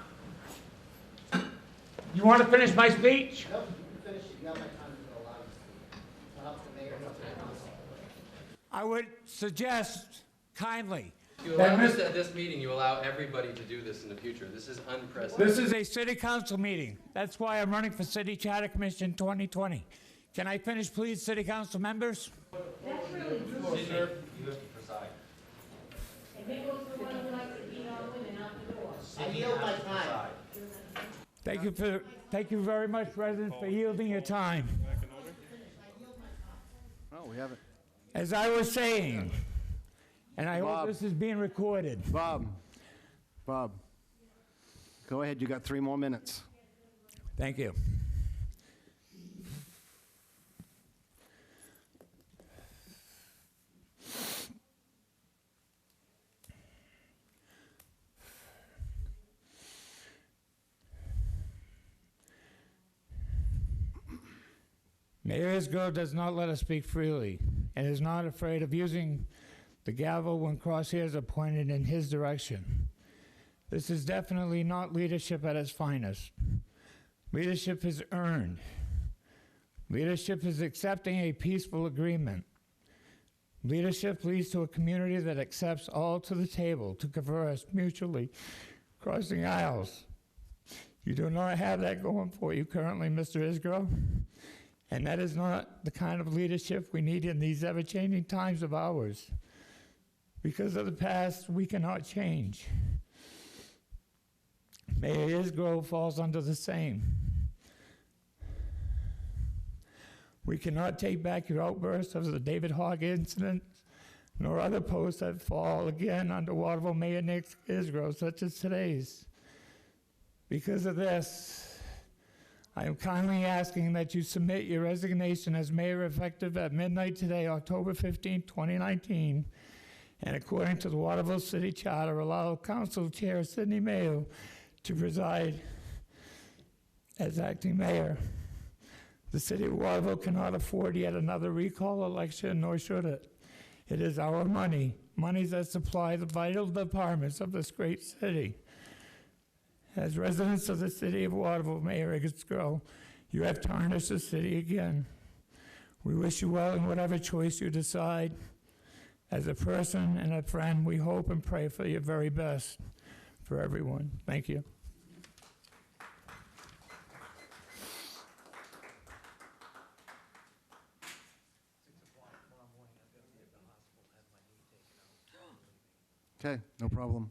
You want to finish my speech? Nope, you can finish it. You have my time to allow you to speak. It's up to the mayor, it's up to the council. I would suggest kindly. You that allow Mr. this at this meeting, you allow everybody to do this in the future. This is unprecedented. This is a city council meeting. That's why I'm running for City Charter Commission 2020. Can I finish, please, city council members? That's really rude. You have to preside. I yield my time. Thank you very much, residents, for yielding your time. Oh, we have it. As I was saying, and I Bob. hope this is being recorded. Bob, go ahead. You got 3 more minutes. Thank you. Mayor Isgro does not let us speak freely and is not afraid of using the gavel when crosshairs are pointed in his direction. This is definitely not leadership at its finest. Leadership is earned. Leadership is accepting a peaceful agreement. Leadership leads to a community that accepts all to the table to converse mutually, crossing aisles. You do not have that going for you currently, Mr. Isgro. And that is not the kind of leadership we need in these ever-changing times of ours. Because of the past, we cannot change. Mayor Isgro falls under the same. We cannot take back your outbursts of the David Hogg incident, nor other posts that fall again under Waterville Mayor Nick Isgro, such as today's. Because of this, I am kindly asking that you submit your resignation as mayor effective at midnight today, October 15, 2019, and according to the Waterville City Charter, allow Council Chair Sidney Mayo to preside as acting mayor. The city of Waterville cannot afford yet another recall election, nor should it. It is our money, monies that supply the vital departments of this great city. As residents of the city of Waterville, Mayor Isgro, you have tarnished the city again. We wish you well in whatever choice you decide. As a person and a friend, we hope and pray for your very best for everyone. Thank you. Okay, no problem.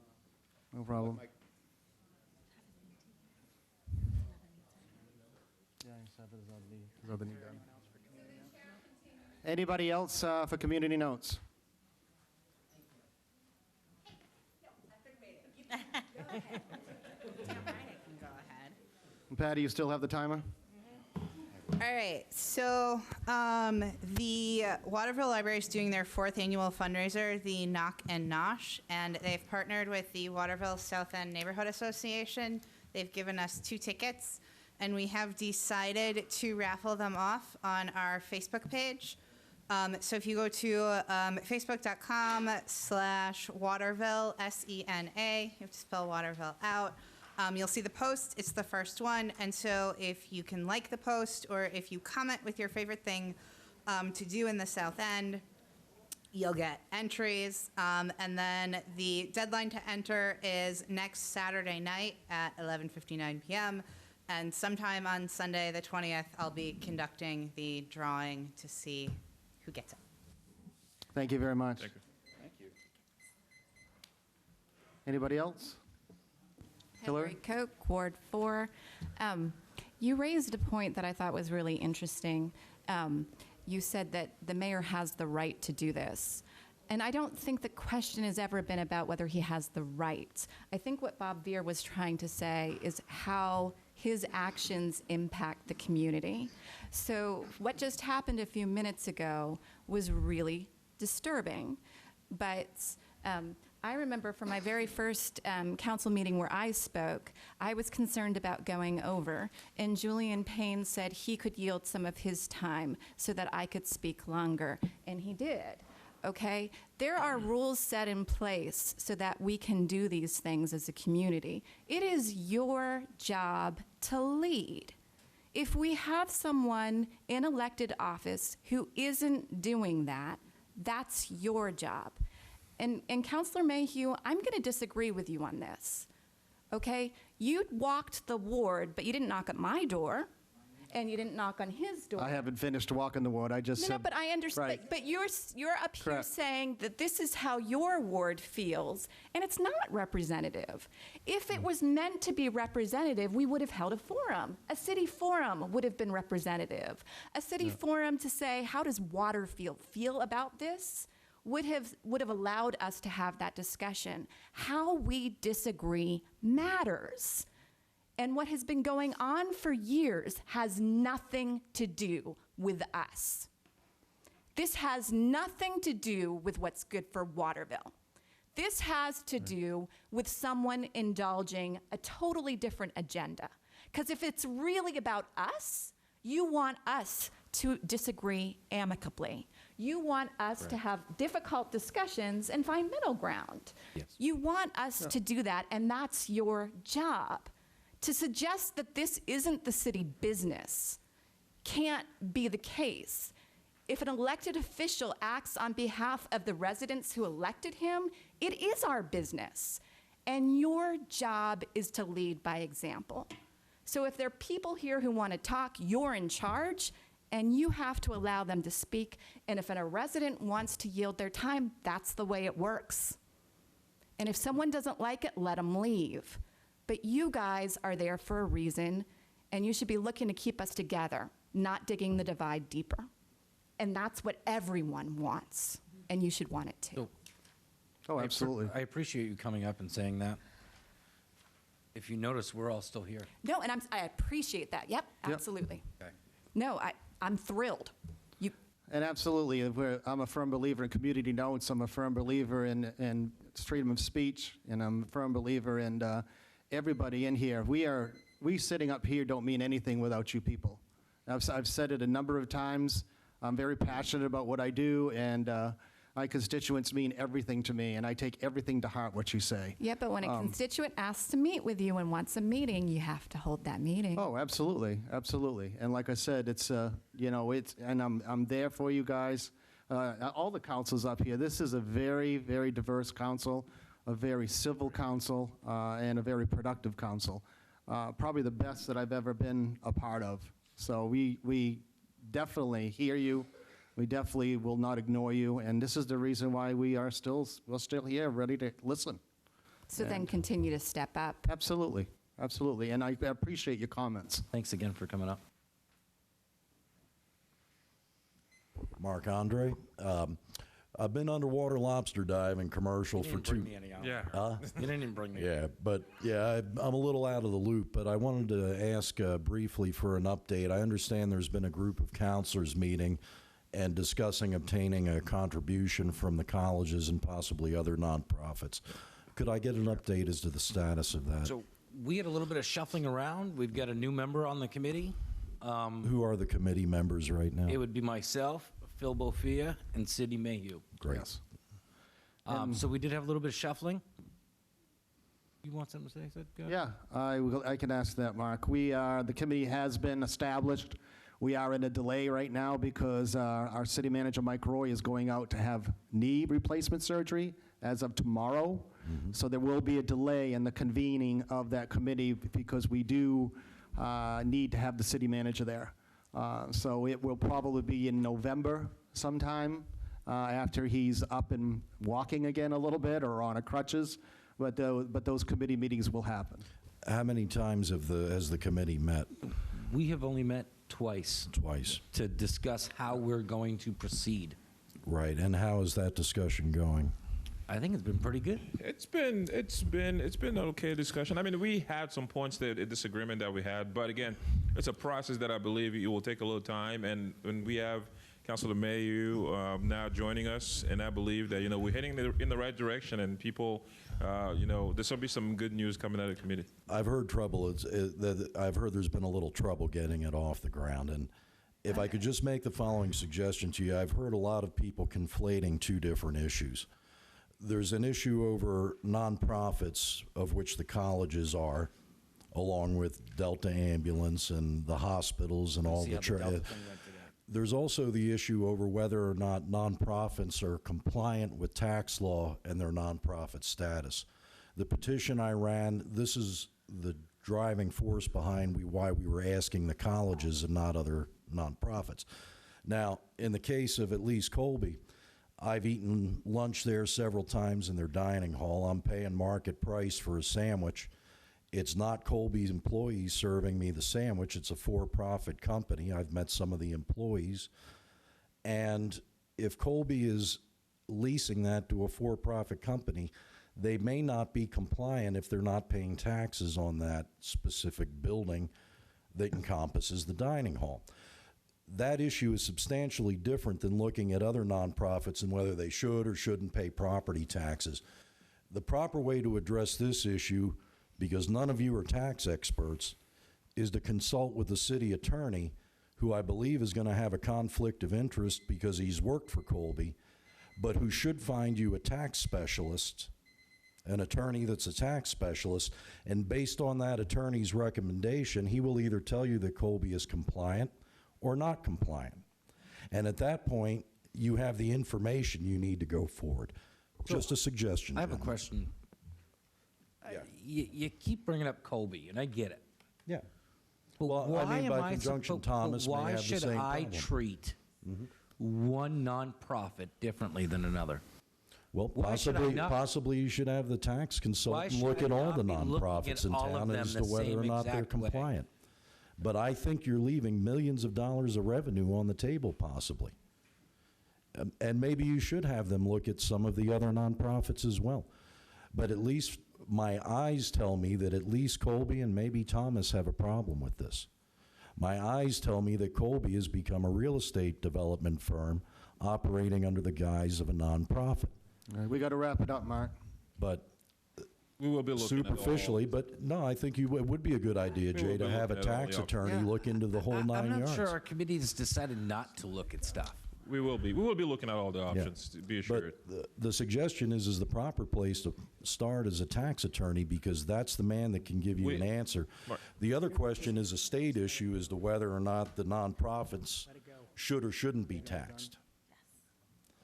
No problem. Anybody else for community notes? Patty, you still have the timer? All right, so the Waterville Library is doing their 4th annual fundraiser, the Knock and Nosh, and they've partnered with the Waterville South End Neighborhood Association. They've given us 2 tickets, and we have decided to raffle them off on our Facebook page. So if you go to facebook.com/Waterville, SENA, you have to spell Waterville out. You'll see the post, it's the first one, and so if you can like the post or if you comment with your favorite thing to do in the South End, you'll get entries. And then the deadline to enter is next Saturday night at 11:59 p.m. And sometime on Sunday the 20th, I'll be conducting the drawing to see who gets it. Thank you very much. Thank you. Thank you. Anybody else? Hillary Koch, Ward 4. You raised a point that I thought was really interesting. You said that the mayor has the right to do this. And I don't think the question has ever been about whether he has the right. I think what Bob Veer was trying to say is how his actions impact the community. So what just happened a few minutes ago was really disturbing. But I remember from my very first council meeting where I spoke, I was concerned about going over, and Julian Payne said he could yield some of his time so that I could speak longer, and he did. okay? There are rules set in place so that we can do these things as a community. It is your job to lead. If we have someone in elected office who isn't doing that, that's your job. And Councilor Mayhew, I'm going to disagree with you on this, okay? You walked the ward, but you didn't knock at my door, and you didn't knock on his door. I haven't finished walking the ward. I just said. No, but I understand. Right. But you're up here Correct. saying that this is how your ward feels, and it's not representative. If it was meant to be representative, we would have held a forum. A city forum would have been representative. A city forum to say, how does Waterville feel about this? Would have allowed us to have that discussion. How we disagree matters. And what has been going on for years has nothing to do with us. This has nothing to do with what's good for Waterville. This has to do with someone indulging a totally different agenda. Because if it's really about us, you want us to disagree amicably. You want us to have difficult discussions and find middle ground. Yes. You want us to do that, and that's your job. To suggest that this isn't the city business can't be the case. If an elected official acts on behalf of the residents who elected him, it is our business. And your job is to lead by example. So if there are people here who want to talk, you're in charge, and you have to allow them to speak. And if a resident wants to yield their time, that's the way it works. And if someone doesn't like it, let them leave. But you guys are there for a reason, and you should be looking to keep us together, not digging the divide deeper. And that's what everyone wants, and you should want it too. Oh, absolutely. I appreciate you coming up and saying that. If you notice, we're all still here. No, and I appreciate that. Yep, absolutely. Okay. No, I'm thrilled. And absolutely, I'm a firm believer in community notes. I'm a firm believer in freedom of speech, and I'm a firm believer in everybody in here. We sitting up here don't mean anything without you people. I've said it a number of times. I'm very passionate about what I do, and my constituents mean everything to me, and I take everything to heart what you say. Yeah, but when a constituent asks to meet with you and wants a meeting, you have to hold that meeting. Oh, absolutely, absolutely. And like I said, it's and I'm there for you guys. All the councils up here. This is a very, very diverse council, a very civil council, and a very productive council. Probably the best that I've ever been a part of. So we definitely hear you. We definitely will not ignore you, and this is the reason why we're still here, ready to listen. So then continue to step up. Absolutely, absolutely, and I appreciate your comments. Thanks again for coming up. Mark Andre. I've been underwater lobster diving commercial for two. Yeah. You didn't even bring me. Yeah, but I'm a little out of the loop. But I wanted to ask briefly for an update. I understand there's been a group of counselors meeting and discussing obtaining a contribution from the colleges and possibly other nonprofits. Could I get an update as to the status of that? So we had a little bit of shuffling around. We've got a new member on the committee. Who are the committee members right now? It would be myself, Phil Bofia, and Sidney Mayhew. Great. Yes. So we did have a little bit of shuffling. You want something to say, Sid? Go ahead. Yeah, I can ask that, Mark. The committee has been established. We are in a delay right now because our city manager, Mike Roy, is going out to have knee replacement surgery as of tomorrow. Mm-hmm. So there will be a delay in the convening of that committee because we do need to have the city manager there. So it will probably be in November sometime after he's up and walking again a little bit or on a crutches. But those committee meetings will happen. How many times has the committee met? We have only met twice. Twice. To discuss how we're going to proceed. Right, and how is that discussion going? I think it's been pretty good. It's been an okay discussion. I mean, we had some points that a disagreement that we had, but again, it's a process that I believe it will take a little time. And when we have Councilor Mayhew now joining us, and I believe that we're heading in the right direction, and people, there's gonna be some good news coming out of the committee. I've heard trouble. I've heard there's been a little trouble getting it off the ground, If I could just make the following suggestion to you, I've heard a lot of people conflating two different issues. There's an issue over nonprofits, of which the colleges are, along with Delta Ambulance and the hospitals and all See the how the Delta thing went today. There's also the issue over whether or not nonprofits are compliant with tax law and their nonprofit status. The petition I ran, this is the driving force behind why we were asking the colleges and not other nonprofits. Now, in the case of at least Colby, I've eaten lunch there several times in their dining hall. I'm paying market price for a sandwich. It's not Colby's employees serving me the sandwich. It's a for-profit company. I've met some of the employees. And if Colby is leasing that to a for-profit company, they may not be compliant if they're not paying taxes on that specific building that encompasses the dining hall. That issue is substantially different than looking at other nonprofits and whether they should or shouldn't pay property taxes. The proper way to address this issue, because none of you are tax experts, is to consult with the city attorney, who I believe is going to have a conflict of interest because he's worked for Colby, but who should find you a tax specialist, an attorney that's a tax specialist, and based on that attorney's recommendation, he will either tell you that Colby is compliant or not compliant. And at that point, you have the information you need to go forward. Just a suggestion. I have a gentlemen. question. You keep bringing up Colby, and I get it. Yeah. But Well, why I mean, am by I conjunction, suppo- Thomas but may why have the should same I problem. treat one nonprofit differently than another? Well, Why should I not- possibly you should have the tax consultant should look I at all not the be looking nonprofits at in all of town them as the to whether or same not they're exact way? compliant. But I think you're leaving millions of dollars of revenue on the table, possibly. And maybe you should have them look at some of the other nonprofits as well. But at least my eyes tell me that at least Colby and maybe Thomas have a problem with this. My eyes tell me that Colby has become a real estate development firm operating under the guise of a nonprofit. All right, we got to wrap it up, Mark. But We will be looking at all superficially, but no, I think it would be a good idea, We Jay, will to be have a looking at all tax the attorney Yeah. look into the whole 9 I'm yards. not sure our committee has decided not to look at stuff. We will be. We will be looking at all the options, to be assured. But the suggestion is the proper place to start as a tax attorney, because that's the man that can give you an answer. Mark. The other question is a state issue as to whether or not the nonprofits should or shouldn't be taxed.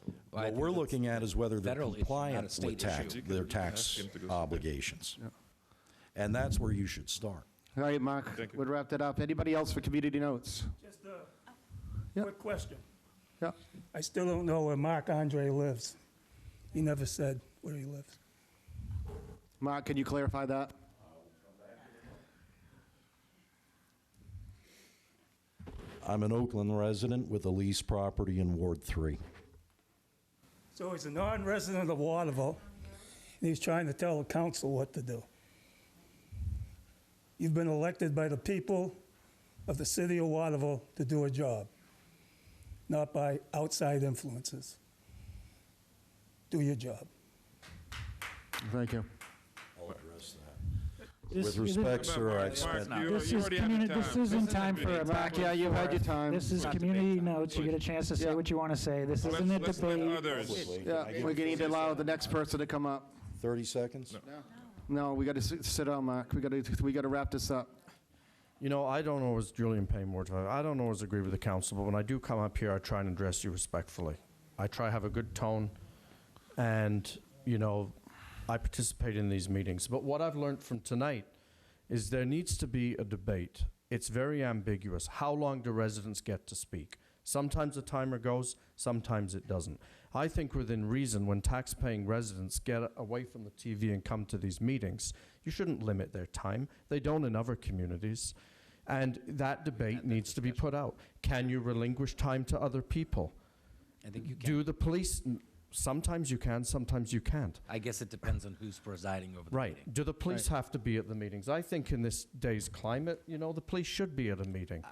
Well, I What think we're that's looking at is whether they're federal issue, not a compliant state with tax, issue. their Ask tax him to go sit obligations. And that's where you should start. All right, Mark, Thank you. we'll wrap that up. Anybody else for community notes? Just a Yeah. quick question. Yeah. I still don't know where Mark Andre lives. He never said where he lives. Mark, can you clarify that? I'm an Oakland resident with a lease property in Ward 3. So he's a non-resident of Waterville, and he's trying to tell the council what to do. You've been elected by the people of the city of Waterville to do a job, not by outside influences. Do your job. Thank you. I'll address that. This- With respect, this- sir, I Mark, spent... you This is already had your communi- time. this isn't time for a Mark, yeah, you've had your time. This is Not community debate time. notes. You get a chance to say Yeah. what you want to say. This isn't a Let's let debate. others. Yeah, we need to allow the next person to come up. 30 seconds? No, we got to sit down, Mark. We got to wrap this up. You know, I don't always, Julian Payne, Ward 5, I don't always agree with the council, but when I do come up here, I try and address you respectfully. I try to have a good tone, and, you know, I participate in these meetings. But what I've learned from tonight is there needs to be a debate. It's very ambiguous. How long do residents get to speak? Sometimes the timer goes, sometimes it doesn't. I think within reason, when tax-paying residents get away from the TV and come to these meetings, you shouldn't limit their time. They don't in other communities. And that debate needs to be put out. Can you relinquish time to other people? I think you can. Do the police, sometimes you can, sometimes you can't. I guess it depends on who's presiding over the Right. meeting. Do the police have to be at the meetings? I think in this day's climate, you know, the police should be at a meeting.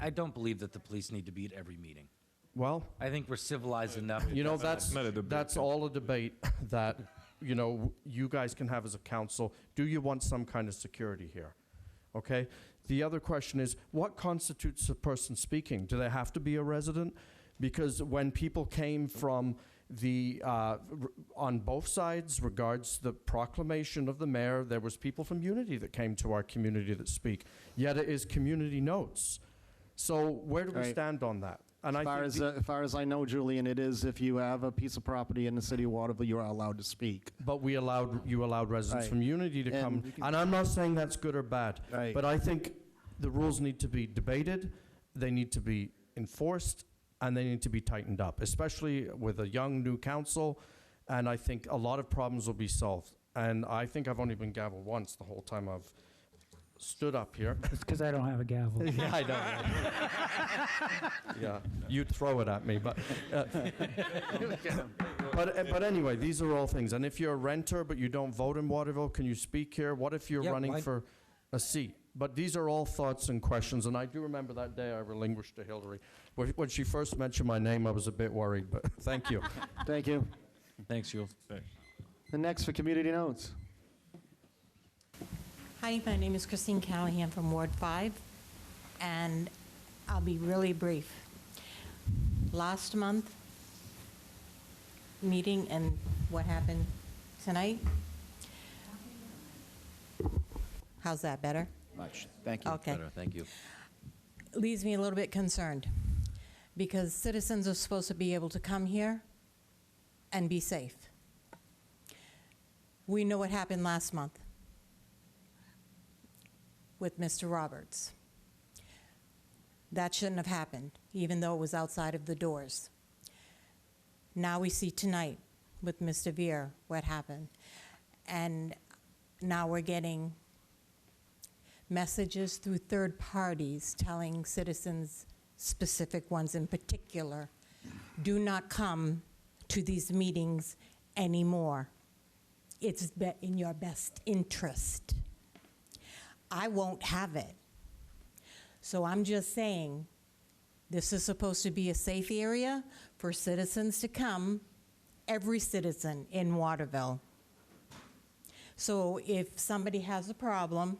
I don't believe that the police need to be at every meeting. Well, I think we're civilized enough. you know, that's not a debate. that's all a debate that, you know, you guys can have as a council. Do you want some kind of security here? Okay? The other question is, what constitutes a person speaking? Do they have to be a resident? Because when people came from on both sides regards the proclamation of the mayor, there was people from Unity that came to our community that speak. Yet it is community notes. So where do we Right. stand on that? And As far as I know, Julian, it is if you have a piece of property in the city of Waterville, you are allowed to speak. But you allowed residents Right. from Unity to And come, you can- and I'm not saying that's good or bad, Right. but I think the rules need to be debated, they need to be enforced, and they need to be tightened up, especially with a young new council, and I think a lot of problems will be solved. And I think I've only been gavelled once the whole time I've stood up here. It's because I don't have a gavel. Yeah, I know. Yeah, you'd throw it at me, but but anyway, these are all things. And if you're a renter but you don't vote in Waterville, can you speak here? What if you're Yeah, running why- for a seat? But these are all thoughts and questions, and I do remember that day I relinquished to Hillary. When she first mentioned my name, I was a bit worried, but thank you. Thank you. Thanks, Jules. The next for community notes. Hi, my name is Christine Callahan from Ward 5, and I'll be really brief. Last month, meeting and what happened tonight. How's that, better? Much. Thank you. Okay. Better, thank you. Leaves me a little bit concerned, because citizens are supposed to be able to come here and be safe. We know what happened last month with Mr. Roberts. That shouldn't have happened, even though it was outside of the doors. Now we see tonight with Mr. Veer what happened. And now we're getting messages through third parties telling citizens, specific ones in particular, do not come to these meetings anymore. It's in your best interest. I won't have it. So I'm just saying, this is supposed to be a safe area for citizens to come, every citizen in Waterville. So if somebody has a problem,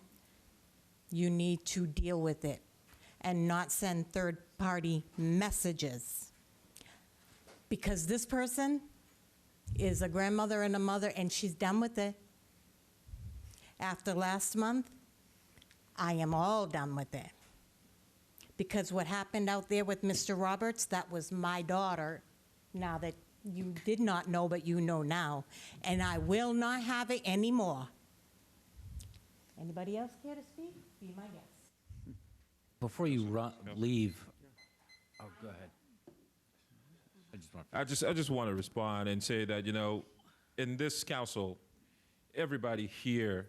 you need to deal with it and not send third-party messages. Because this person is a grandmother and a mother, and she's done with it. After last month, I am all done with it. Because what happened out there with Mr. Roberts, that was my daughter, now that you did not know, but you know now. And I will not have it anymore. Anybody else care to speak? Be my guest. Before you leave, oh, go ahead. I just want to respond and say that, in this council, everybody here,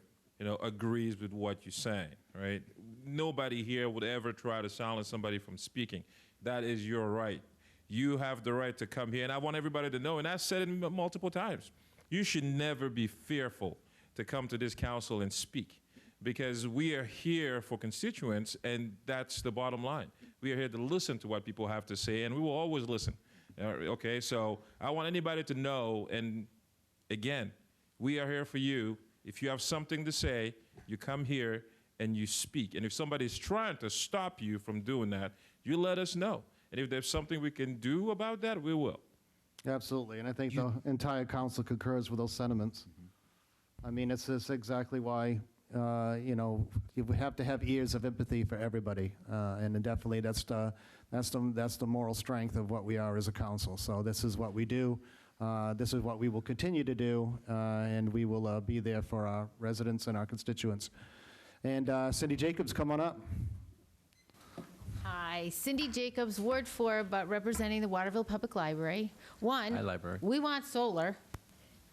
agrees with what you're saying, right? Nobody here would ever try to silence somebody from speaking. That is your right. You have the right to come here, and I want everybody to know, and I've said it multiple times, you should never be fearful to come to this council and speak, because we are here for constituents, and that's the bottom line. We are here to listen to what people have to say, and we will always listen. Okay, so I want anybody to know, and again, we are here for you. If you have something to say, you come here and you speak. And if somebody's trying to stop you from doing that, you let us know. And if there's something we can do about that, we will. Absolutely, and I think the entire council concurs with those sentiments. I mean, it's exactly why, you have to have ears of empathy for everybody, and definitely that's the moral strength of what we are as a council. So this is what we do. This is what we will continue to do, and we will be there for our residents and our constituents. And Cindy Jacobs, come on up. Hi, Cindy Jacobs, Ward 4, but representing the Waterville Public Library. One, Hi, library. we want solar.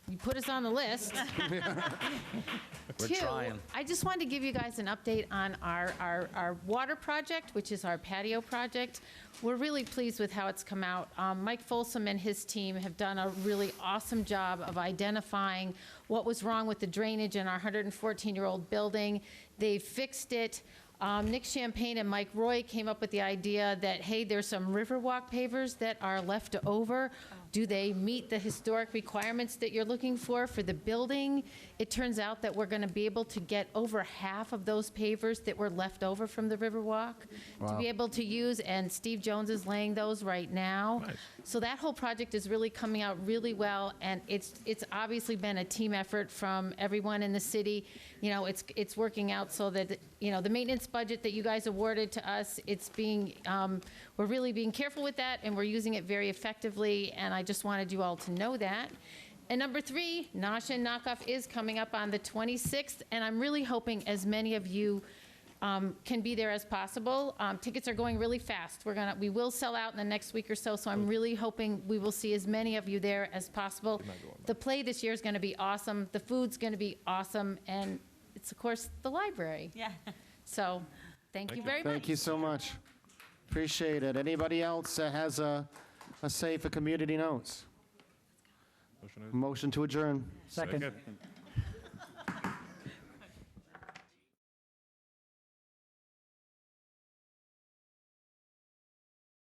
You put us on the list. We're Two, trying. I just wanted to give you guys an update on our water project, which is our patio project. We're really pleased with how it's come out. Mike Folsom and his team have done a really awesome job of identifying what was wrong with the drainage in our 114-year-old building. They fixed it. Nick Champagne and Mike Roy came up with the idea that, hey, there's some Riverwalk pavers that are left over. Do they meet the historic requirements that you're looking for the building? It turns out that we're going to be able to get over half of those pavers that were left over from the Riverwalk to be able to use, and Steve Jones is laying those right now. So that whole project is really coming out really well, and it's obviously been a team effort from everyone in the city. You know, it's working out so that, you know, the maintenance budget that you guys awarded to us, it's being, we're really being careful with that, and we're using it very effectively, and I just wanted you all to know that. And number 3, Nosh and Knockoff is coming up on the 26th, and I'm really hoping as many of you can be there as possible. Tickets are going really fast. We will sell out in the next week or so, so I'm really hoping we will see as many of you there as possible. The play this year is going to be awesome. The food's going to be awesome, and it's, of course, the library. Yeah. So, thank you very much. Thank you so much. Appreciate it. Anybody else that has a say for community notes? Motion to adjourn. Second.